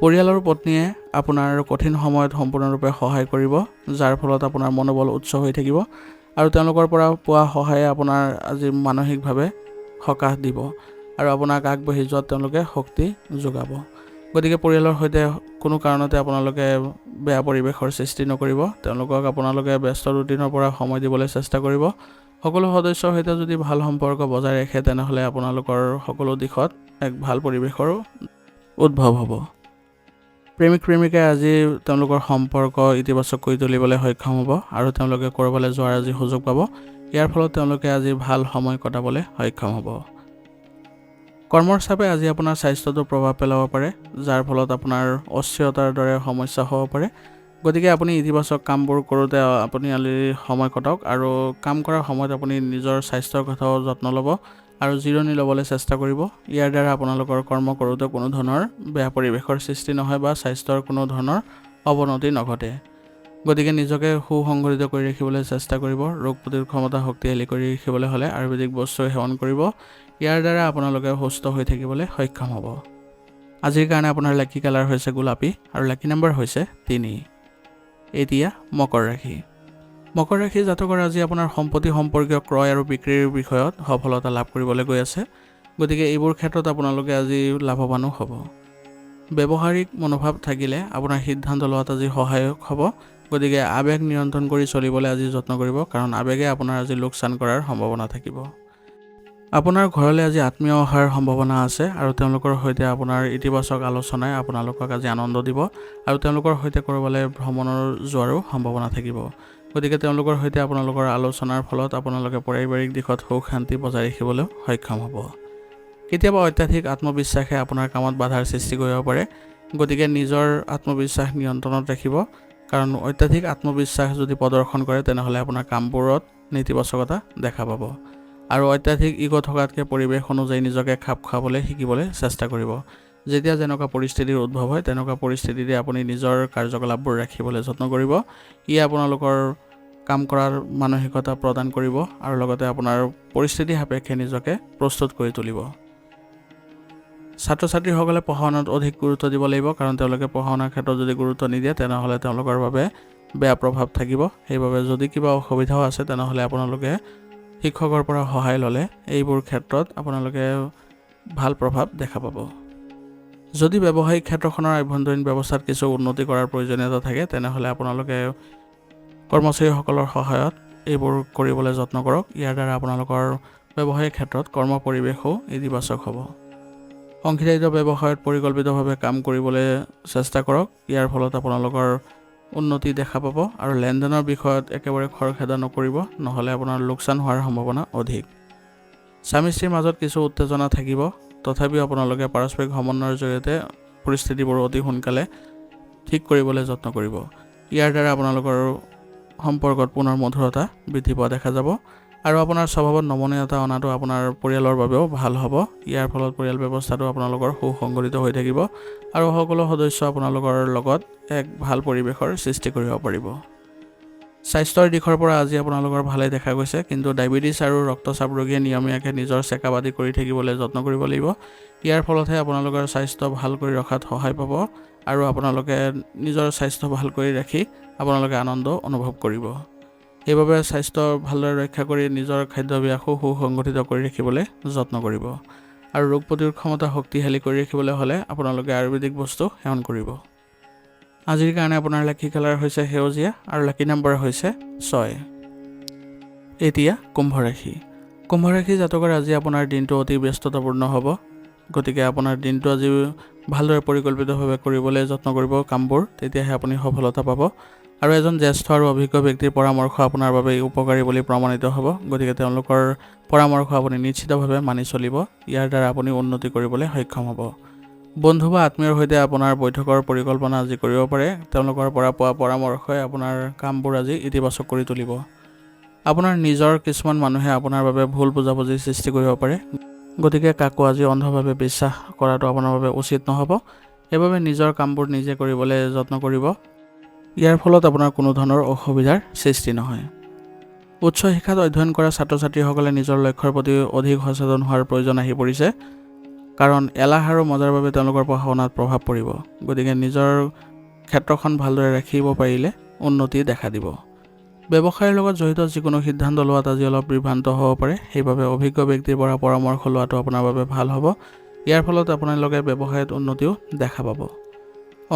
পৰিয়ালৰ পত্নীয়ে আপোনাৰ কঠিন সময়ত সম্পূৰ্ণৰূপে সহায় কৰিব, যাৰ ফলত আপোনাৰ মনোবল উচ্চ হৈ থাকিব আৰু তেওঁলোকৰ পৰা পোৱা সহায়ে আপোনাৰ আজি মানসিকভাৱে সকাহ দিব আৰু আপোনাক আগবাঢ়ি যোৱাত তেওঁলোকে শক্তি যোগাব। গতিকে পৰিয়ালৰ সৈতে কোনো কাৰণতে আপোনালোকে বেয়া পৰিৱেশৰ সৃষ্টি নকৰিব। তেওঁলোকক আপোনালোকে ব্যস্ত ৰুটিনৰ পৰা সময় দিবলৈ চেষ্টা কৰিব। সকলো সদস্যৰ সৈতে যদি ভাল সম্পৰ্ক বজাই ৰাখে তেনেহ'লে আপোনালোকৰ সকলো দিশত এক ভাল পৰিৱেশৰ উদ্ভৱ হ'ব। প্ৰেমিকাই আজি তেওঁলোকৰ সম্পৰ্ক ইতিবাচক কৰি তুলিবলৈ সক্ষম হ'ব আৰু তেওঁলোকে ক'ৰবালৈ যোৱাৰ আজি সুযোগ পাব। ইয়াৰ ফলত তেওঁলোকে আজি ভাল সময় কটাবলৈ সক্ষম হ'ব। কৰ্মৰ চাপে আজি আপোনাৰ স্বাস্থ্যটো প্ৰভাৱ পেলাব পাৰে, যাৰ ফলত আপোনাৰ অস্থিৰতাৰ দৰে সমস্যা হ'ব পাৰে। গতিকে আপুনি ইতিবাচক কামবোৰ কৰোঁতে আপুনি সময় কটাওক আৰু কাম কৰাৰ সময়ত আপুনি নিজৰ স্বাস্থ্যৰ কথাও যত্ন ল'ব আৰু জিৰণি ল'বলৈ চেষ্টা কৰিব। ইয়াৰ দ্বাৰা আপোনালোকৰ কৰ্ম কৰোঁতে কোনো ধৰণৰ বেয়া পৰিৱেশৰ সৃষ্টি নহয় বা স্বাস্থ্যৰ কোনো ধৰণৰ অৱনতি নঘটে। গতিকে নিজকে সুসংগঠিত কৰি ৰাখিবলৈ চেষ্টা কৰিব। ৰোগ প্ৰতিৰোধ ক্ষমতা শক্তিশালী কৰি ৰাখিবলৈ হ'লে আয়ুৰ্বেদিক বস্তু সেৱন কৰিব। ইয়াৰ দ্বাৰা আপোনালোকে সুস্থ হৈ থাকিবলৈ সক্ষম হ'ব। আজিৰ কাৰণে আপোনাৰ লাকি কালাৰ হৈছে গোলাপী আৰু লাকি নম্বৰ হৈছে 3। এতিয়া মকৰ ৰাশি। মকৰ ৰাশি জাতকৰ আজি আপোনাৰ সম্পত্তি সম্পৰ্কীয় ক্ৰয় আৰু বিক্ৰীৰ বিষয়ত সফলতা লাভ কৰিবলৈ গৈ আছে। গতিকে এইবোৰ ক্ষেত্ৰত আপোনালোকে আজি লাভৱানো হ'ব। ব্যৱহাৰিক মনোভাৱ থাকিলে আপোনাৰ সিদ্ধান্ত লোৱাত আজি সহায়ক হ'ব। গতিকে আৱেগ নিয়ন্ত্ৰণ কৰি চলিবলৈ আজি যত্ন কৰিব, কাৰণ আৱেগে আপোনাৰ আজি লোকচান কৰাৰ সম্ভাৱনা থাকিব। আপোনাৰ ঘৰলৈ আজি আত্মীয় অহাৰ সম্ভাৱনা আছে আৰু তেওঁলোকৰ সৈতে আপোনাৰ ইতিবাচক আলোচনাই আপোনালোকক আজি আনন্দ দিব আৰু তেওঁলোকৰ সৈতে ক'ৰবালৈ ভ্ৰমণৰ যোৱাৰো সম্ভাৱনা থাকিব। গতিকে তেওঁলোকৰ সৈতে আপোনালোকৰ আলোচনাৰ ফলত আপোনালোকে পাৰিবাৰিক দিশত সুখ শান্তি বজাই ৰাখিবলৈ সক্ষম হ'ব। কেতিয়াবা অত্যাধিক আত্মবিশ্বাসে আপোনাৰ কামত বাধাৰ সৃষ্টি কৰিব পাৰে। গতিকে নিজৰ আত্মবিশ্বাস নিয়ন্ত্ৰণত ৰাখিব, কাৰণ অত্যাধিক আত্মবিশ্বাস যদি প্ৰদৰ্শন কৰে তেনেহ'লে আপোনাৰ কামবোৰত নেতিবাচকতা দেখা পাব আৰু অত্যাধিক ইগ' থকাতকৈ পৰিৱেশ অনুযায়ী নিজকে খাপ খুৱাবলৈ শিকিবলৈ চেষ্টা কৰিব। যেতিয়া যেনেকুৱা পৰিস্থিতিৰ উদ্ভৱ হয় তেনেকুৱা পৰিস্থিতিতে আপুনি নিজৰ কাৰ্যকলাপবোৰ ৰাখিবলৈ যত্ন কৰিব। ই আপোনালোকৰ কাম কৰাৰ মানসিকতা প্ৰদান কৰিব আৰু লগতে আপোনাৰ পৰিস্থিতি সাপেক্ষে নিজকে প্ৰস্তুত কৰি তুলিব। ছাত্ৰ ছাত্ৰীসকলে পঢ়া শুনাত অধিক গুৰুত্ব দিব লাগিব, কাৰণ তেওঁলোকে পঢ়া শুনাৰ ক্ষেত্ৰত যদি গুৰুত্ব নিদিয়ে তেনেহ'লে তেওঁলোকৰ বাবে বেয়া প্ৰভাৱ থাকিব। সেইবাবে যদি কিবা অসুবিধাও আছে তেনেহ'লে আপোনালোকে শিক্ষকৰ পৰা সহায় ল'লে এইবোৰ ক্ষেত্ৰত আপোনালোকে ভাল প্ৰভাৱ দেখা পাব। যদি ব্যৱসায়িক ক্ষেত্ৰখনৰ আভ্যন্তৰীণ ব্যৱস্থাত কিছু উন্নতি কৰাৰ প্ৰয়োজনীয়তা থাকে তেনেহ'লে আপোনালোকে কৰ্মচাৰীসকলৰ সহায়ত এইবোৰ কৰিবলৈ যত্ন কৰক। ইয়াৰ দ্বাৰা আপোনালোকৰ ব্যৱসায়িক ক্ষেত্ৰত কৰ্ম পৰিৱেশো ইতিবাচক হ'ব। অংশীদাৰিত্ব ব্যৱসায়ত পৰিকল্পিতভাৱে কাম কৰিবলৈ চেষ্টা কৰক। ইয়াৰ ফলত আপোনালোকৰ উন্নতি দেখা পাব আৰু লেনদেনৰ বিষয়ত একেবাৰে খৰখেদা নকৰিব, নহ'লে আপোনাৰ লোকচান হোৱাৰ সম্ভাৱনা অধিক। স্বামী স্ত্ৰীৰ মাজত কিছু উত্তেজনা থাকিব, তথাপিও আপোনালোকে পাৰস্পৰিক সমন্বয়ৰ জৰিয়তে পৰিস্থিতিবোৰ অতি সোনকালে ঠিক কৰিবলৈ যত্ন কৰিব। ইয়াৰ দ্বাৰা আপোনালোকৰ সম্পৰ্কত পুনৰ মধুৰতা বৃদ্ধি পোৱা দেখা যাব আৰু আপোনাৰ স্বভাৱত নমনীয়তা অনাটো আপোনাৰ পৰিয়ালৰ বাবেও ভাল হ'ব। ইয়াৰ ফলত পৰিয়াল ব্যৱস্থাটো আপোনালোকৰ সুসংগঠিত হৈ থাকিব আৰু সকলো সদস্য আপোনালোকৰ লগত এক ভাল পৰিৱেশৰ সৃষ্টি কৰিব পাৰিব। স্বাস্থ্যৰ দিশৰ পৰা আজি আপোনালোকৰ ভালেই দেখা গৈছে, কিন্তু ডায়েবেটিছ আৰু ৰক্তচাপ ৰোগীয়ে নিয়মীয়াকৈ নিজৰ চেকআপ আদি কৰি থাকিবলৈ যত্ন কৰিব লাগিব। ইয়াৰ ফলতহে আপোনালোকৰ স্বাস্থ্য ভাল কৰি ৰখাত সহায় পাব আৰু আপোনালোকে নিজৰ স্বাস্থ্য ভাল কৰি ৰাখি আপোনালোকে আনন্দ অনুভৱ কৰিব। সেইবাবে স্বাস্থ্য ভালদৰে ৰক্ষা কৰি নিজৰ খাদ্যাভ্যাসো সুসংগঠিত কৰি ৰাখিবলৈ যত্ন কৰিব আৰু ৰোগ প্ৰতিৰোধ ক্ষমতা শক্তিশালী কৰি ৰাখিবলৈ হ'লে আপোনালোকে আয়ুৰ্বেদিক বস্তু সেৱন কৰিব। আজিৰ কাৰণে আপোনাৰ লাকি কালাৰ হৈছে সেউজীয়া আৰু লাকি নম্বৰ হৈছে 6। এতিয়া কুম্ভ ৰাশি। কুম্ভ ৰাশি জাতকৰ আজি আপোনাৰ দিনটো অতি ব্যস্ততাপূৰ্ণ হ'ব, গতিকে আপোনাৰ দিনটো আজি ভালদৰে পৰিকল্পিতভাৱে কৰিবলৈ যত্ন কৰিব কামবোৰ, তেতিয়াহে আপুনি সফলতা পাব আৰু এজন জ্যেষ্ঠ আৰু অভিজ্ঞ ব্যক্তিৰ পৰামৰ্শ আপোনাৰ বাবে উপকাৰী বুলি প্ৰমাণিত হ'ব, গতিকে তেওঁলোকৰ পৰামৰ্শ আপুনি নিশ্চিতভাৱে মানি চলিব। ইয়াৰ দ্বাৰা আপুনি উন্নতি কৰিবলৈ সক্ষম হ'ব। বন্ধু বা আত্মীয়ৰ সৈতে আপোনাৰ বৈঠকৰ পৰিকল্পনা আজি কৰিব পাৰে। তেওঁলোকৰ পৰা পোৱা পৰামৰ্শই আপোনাৰ কামবোৰ আজি ইতিবাচক কৰি তুলিব। আপোনাৰ নিজৰ কিছুমান মানুহে আপোনাৰ বাবে ভুল বুজাবুজিৰ সৃষ্টি কৰিব পাৰে, গতিকে কাকো আজি অন্ধভাৱে বিশ্বাস কৰাটো আপোনাৰ বাবে উচিত নহ'ব। সেইবাবে নিজৰ কামবোৰ নিজে কৰিবলৈ যত্ন কৰিব। ইয়াৰ ফলত আপোনাৰ কোনো ধৰণৰ অসুবিধাৰ সৃষ্টি নহয়। উচ্চ শিক্ষাত অধ্যয়ন কৰা ছাত্ৰ ছাত্ৰীসকলে নিজৰ লক্ষ্যৰ প্ৰতি অধিক সচেতন হোৱাৰ প্ৰয়োজন আহি পৰিছে, কাৰণ এলাহ আৰু মজাৰ বাবে তেওঁলোকৰ পঢ়া শুনাত প্ৰভাৱ পৰিব। গতিকে নিজৰ ক্ষেত্ৰখন ভালদৰে ৰাখিব পাৰিলে উন্নতি দেখা দিব। ব্যৱসায়ৰ লগত জড়িত যিকোনো সিদ্ধান্ত লোৱাত আজি অলপ বিভ্ৰান্ত হ'ব পাৰে, সেইবাবে অভিজ্ঞ ব্যক্তিৰ পৰা পৰামৰ্শ লোৱাটো আপোনাৰ বাবে ভাল হ'ব। ইয়াৰ ফলত আপোনালোকে ব্যৱসায়ত উন্নতিও দেখা পাব।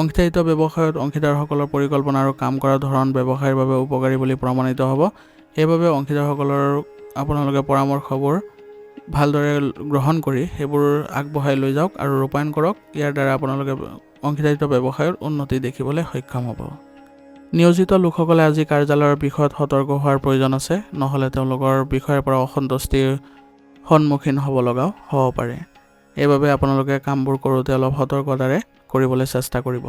অংশীদাৰিত্ব ব্যৱসায়ত অংশীদাৰসকলৰ পৰিকল্পনা আৰু কাম কৰাৰ ধৰণ ব্যৱসায়ৰ বাবে উপকাৰী বুলি প্ৰমাণিত হ'ব। সেইবাবে অংশীদাৰসকলৰ আপোনালোকে পৰামৰ্শবোৰ ভালদৰে গ্ৰহণ কৰি সেইবোৰ আগবঢ়াই লৈ যাওক আৰু ৰূপায়ণ কৰক। ইয়াৰ দ্বাৰা আপোনালোকে অংশীদাৰিত্ব ব্যৱসায়ৰ উন্নতি দেখিবলৈ সক্ষম হ'ব। নিয়োজিত লোকসকলে আজি কাৰ্যালয়ৰ বিষয়ত সতৰ্ক হোৱাৰ প্ৰয়োজন আছে, নহ'লে তেওঁলোকৰ বিষয়ৰ পৰা অসন্তুষ্টিৰ সন্মুখীন হ'ব লগাও হ'ব পাৰে। এইবাবে আপোনালোকে কামবোৰ কৰোঁতে অলপ সতৰ্কতাৰে কৰিবলৈ চেষ্টা কৰিব।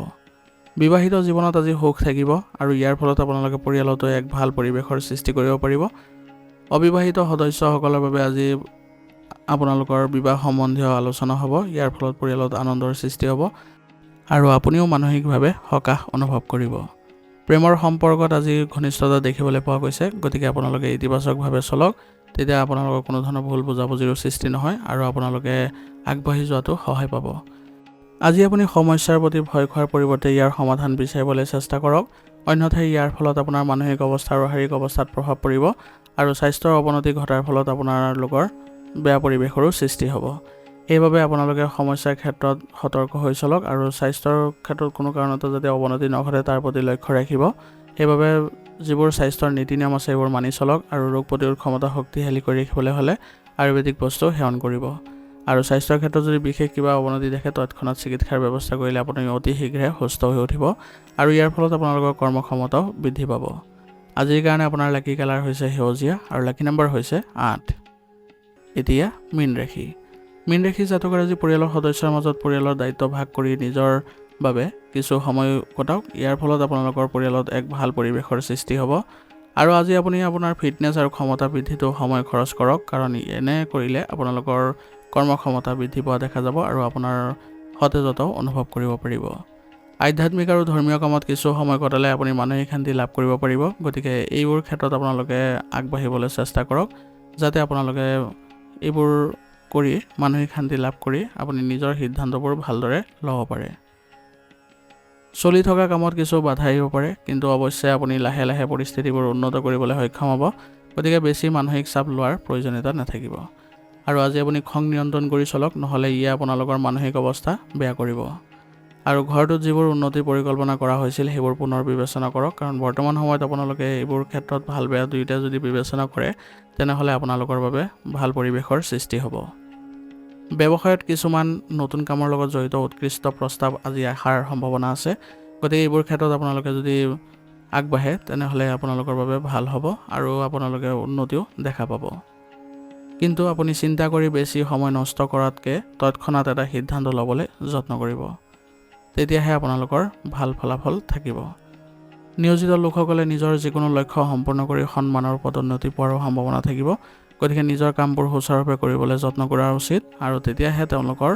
বিবাহিত জীৱনত আজি সুখ থাকিব আৰু ইয়াৰ ফলত আপোনালোকে পৰিয়ালতো এক ভাল পৰিৱেশৰ সৃষ্টি কৰিব পাৰিব। অবিবাহিত সদস্যসকলৰ বাবে আজি আপোনালোকৰ বিবাহ সম্বন্ধীয় আলোচনা হ'ব। ইয়াৰ ফলত পৰিয়ালত আনন্দৰ সৃষ্টি হ'ব আৰু আপুনিও মানসিকভাৱে সকাহ অনুভৱ কৰিব। প্ৰেমৰ সম্পৰ্কত আজি ঘনিষ্ঠতা দেখিবলৈ পোৱা গৈছে, গতিকে আপোনালোকে ইতিবাচকভাৱে চলক, তেতিয়া আপোনালোকৰ কোনো ধৰণৰ ভুল বুজাবুজিৰো সৃষ্টি নহয় আৰু আপোনালোকে আগবাঢ়ি যোৱাটো সহায় পাব। আজি আপুনি সমস্যাৰ প্ৰতি ভয় খোৱাৰ পৰিৱৰ্তে ইয়াৰ সমাধান বিচাৰিবলৈ চেষ্টা কৰক, অন্যথা ইয়াৰ ফলত আপোনাৰ মানসিক অৱস্থা আৰু শাৰীৰিক অৱস্থাত প্ৰভাৱ পৰিব আৰু স্বাস্থ্যৰ অৱনতি ঘটাৰ ফলত আপোনালোকৰ বেয়া পৰিৱেশৰো সৃষ্টি হ'ব। সেইবাবে আপোনালোকে সমস্যাৰ ক্ষেত্ৰত সতৰ্ক হৈ চলক আৰু স্বাস্থ্যৰ ক্ষেত্ৰত কোনো কাৰণতে যাতে অৱনতি নঘটে তাৰ প্ৰতি লক্ষ্য ৰাখিব। সেইবাবে যিবোৰ স্বাস্থ্যৰ নীতি নিয়ম আছে সেইবোৰ মানি চলক আৰু ৰোগ প্ৰতিৰোধ ক্ষমতা শক্তিশালী কৰি ৰাখিবলৈ হ'লে আয়ুৰ্বেদিক বস্তু সেৱন কৰিব আৰু স্বাস্থ্যৰ ক্ষেত্ৰত যদি বিশেষ কিবা অৱনতি দেখে তৎক্ষণাত চিকিৎসাৰ ব্যৱস্থা কৰিলে আপুনি অতি শীঘ্ৰে সুস্থ হৈ উঠিব আৰু ইয়াৰ ফলত আপোনালোকৰ কৰ্মক্ষমতাও বৃদ্ধি পাব। আজিৰ কাৰণে আপোনাৰ লাকি কালাৰ হৈছে সেউজীয়া আৰু লাকি নম্বৰ হৈছে 8। এতিয়া মীন ৰাশি। মীন ৰাশি জাতকৰ আজি পৰিয়ালৰ সদস্যৰ মাজত পৰিয়ালৰ দায়িত্ব ভাগ কৰি নিজৰ বাবে কিছু সময় কটাওক। ইয়াৰ ফলত আপোনালোকৰ পৰিয়ালত এক ভাল পৰিৱেশৰ সৃষ্টি হ'ব আৰু আজি আপুনি আপোনাৰ ফিটনেছ আৰু ক্ষমতা বৃদ্ধিটো সময় খৰচ কৰক, কাৰণ এনে কৰিলে আপোনালোকৰ কৰ্মক্ষমতা বৃদ্ধি পোৱা দেখা যাব আৰু আপোনাৰ সতেজতাও অনুভৱ কৰিব পাৰিব। আধ্যাত্মিক আৰু ধৰ্মীয় কামত কিছু সময় কটালে আপুনি মানসিক শান্তি লাভ কৰিব পাৰিব, গতিকে এইবোৰ ক্ষেত্ৰত আপোনালোকে আগবাঢ়িবলৈ চেষ্টা কৰক, যাতে আপোনালোকে এইবোৰ কৰি মানসিক শান্তি লাভ কৰি আপুনি নিজৰ সিদ্ধান্তবোৰ ভালদৰে ল'ব পাৰে। চলি থকা কামত কিছু বাধা আহিব পাৰে, কিন্তু অৱশ্যে আপুনি লাহে লাহে পৰিস্থিতিবোৰ উন্নত কৰিবলৈ সক্ষম হ'ব, গতিকে বেছি মানসিক চাপ লোৱাৰ প্ৰয়োজনীয়তা নাথাকিব আৰু আজি আপুনি খং নিয়ন্ত্ৰণ কৰি চলক, নহ'লে ইয়ে আপোনালোকৰ মানসিক অৱস্থা বেয়া কৰিব। আৰু ঘৰটোত যিবোৰ উন্নতিৰ পৰিকল্পনা কৰা হৈছিল সেইবোৰ পুনৰ বিবেচনা কৰক, কাৰণ বৰ্তমান সময়ত আপোনালোকে এইবোৰ ক্ষেত্ৰত ভাল বেয়া দুয়োটা যদি বিবেচনা কৰে তেনেহ'লে আপোনালোকৰ বাবে ভাল পৰিৱেশৰ সৃষ্টি হ'ব। ব্যৱসায়ত কিছুমান নতুন কামৰ লগত জড়িত উৎকৃষ্ট প্ৰস্তাৱ আজি অহাৰ সম্ভাৱনা আছে। গতিকে এইবোৰ ক্ষেত্ৰত আপোনালোকে যদি আগবাঢ়ে তেনেহ'লে আপোনালোকৰ বাবে ভাল হ'ব আৰু আপোনালোকে উন্নতিও দেখা পাব। কিন্তু আপুনি চিন্তা কৰি বেছি সময় নষ্ট কৰাতকৈ তৎক্ষণাত এটা সিদ্ধান্ত ল'বলৈ যত্ন কৰিব, তেতিয়াহে আপোনালোকৰ ভাল ফলাফল থাকিব। নিয়োজিত লোকসকলে নিজৰ যিকোনো লক্ষ্য সম্পূৰ্ণ কৰি সন্মানৰ পদোন্নতি পোৱাৰো সম্ভাৱনা থাকিব। গতিকে নিজৰ কামবোৰ সুচাৰুৰূপে কৰিবলৈ যত্ন কৰা উচিত আৰু তেতিয়াহে তেওঁলোকৰ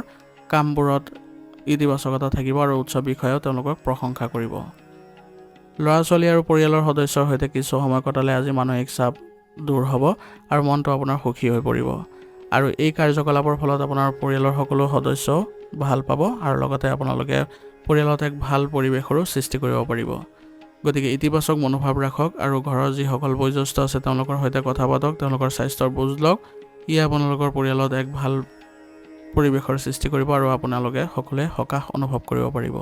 কামবোৰত ইতিবাচকতা থাকিব আৰু উচ্চ বিষয়েও তেওঁলোকক প্ৰশংসা কৰিব। ল'ৰা ছোৱালী আৰু পৰিয়ালৰ সদস্যৰ সৈতে কিছু সময় কটালে আজি মানসিক চাপ দূৰ হ'ব আৰু মনটো আপোনাৰ সুখী হৈ পৰিব। আৰু এই কাৰ্যকলাপৰ ফলত আপোনাৰ পৰিয়ালৰ সকলো সদস্যও ভাল পাব আৰু লগতে আপোনালোকে পৰিয়ালত এক ভাল পৰিৱেশৰো সৃষ্টি কৰিব পাৰিব। গতিকে ইতিবাচক মনোভাৱ ৰাখক আৰু ঘৰৰ যিসকল বয়োজ্যেষ্ঠ আছে তেওঁলোকৰ সৈতে কথা পাতক, তেওঁলোকৰ স্বাস্থ্যৰ বুজ লওক। ই আপোনালোকৰ পৰিয়ালত এক ভাল পৰিৱেশৰ সৃষ্টি কৰিব আৰু আপোনালোকে সকলোৱে সকাহ অনুভৱ কৰিব পাৰিব।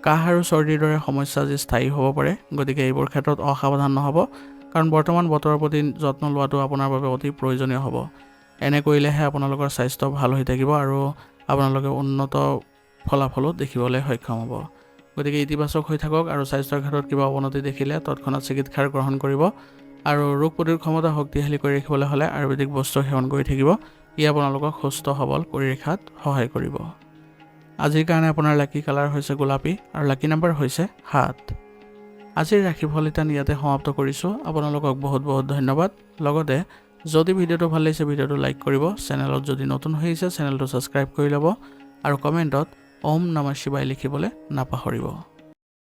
কাহ আৰু চৰ্দিৰ দৰে সমস্যা যি স্থায়ী হ'ব পাৰে, গতিকে এইবোৰ ক্ষেত্ৰত অসাৱধান নহ'ব, কাৰণ বৰ্তমান বতৰৰ প্ৰতি যত্ন লোৱাটো আপোনাৰ বাবে অতি প্ৰয়োজনীয় হ'ব। এনে কৰিলেহে আপোনালোকৰ স্বাস্থ্য ভাল হৈ থাকিব আৰু আপোনালোকে উন্নত ফলাফলো দেখিবলৈ সক্ষম হ'ব। গতিকে ইতিবাচক হৈ থাকক আৰু স্বাস্থ্যৰ ক্ষেত্ৰত কিবা অৱনতি দেখিলে তৎক্ষণাত চিকিৎসাৰ গ্ৰহণ কৰিব আৰু ৰোগ প্ৰতিৰোধ ক্ষমতা শক্তিশালী কৰি ৰাখিবলৈ হ'লে আয়ুৰ্বেদিক বস্তু সেৱন কৰি থাকিব। ই আপোনালোকক সুস্থ সবল কৰি ৰখাত সহায় কৰিব। আজিৰ কাৰণে আপোনাৰ লাকি কালাৰ হৈছে গোলাপী আৰু লাকি নাম্বাৰ হৈছে 7। আজিৰ ৰাশিফল ইয়াতে সমাপ্ত কৰিছোঁ। আপোনালোকক বহুত বহুত ধন্যবাদ। লগতে যদি ভিডিঅ'টো ভাল লাগিছে ভিডিঅ'টো লাইক কৰিব, চেনেলত যদি নতুন হৈ আহিছে চেনেলটো ছাবস্ক্ৰাইব কৰি ল'ব আৰু কমেণ্টত ওম নমঃ শিৱায় লিখিবলৈ নাপাহৰিব।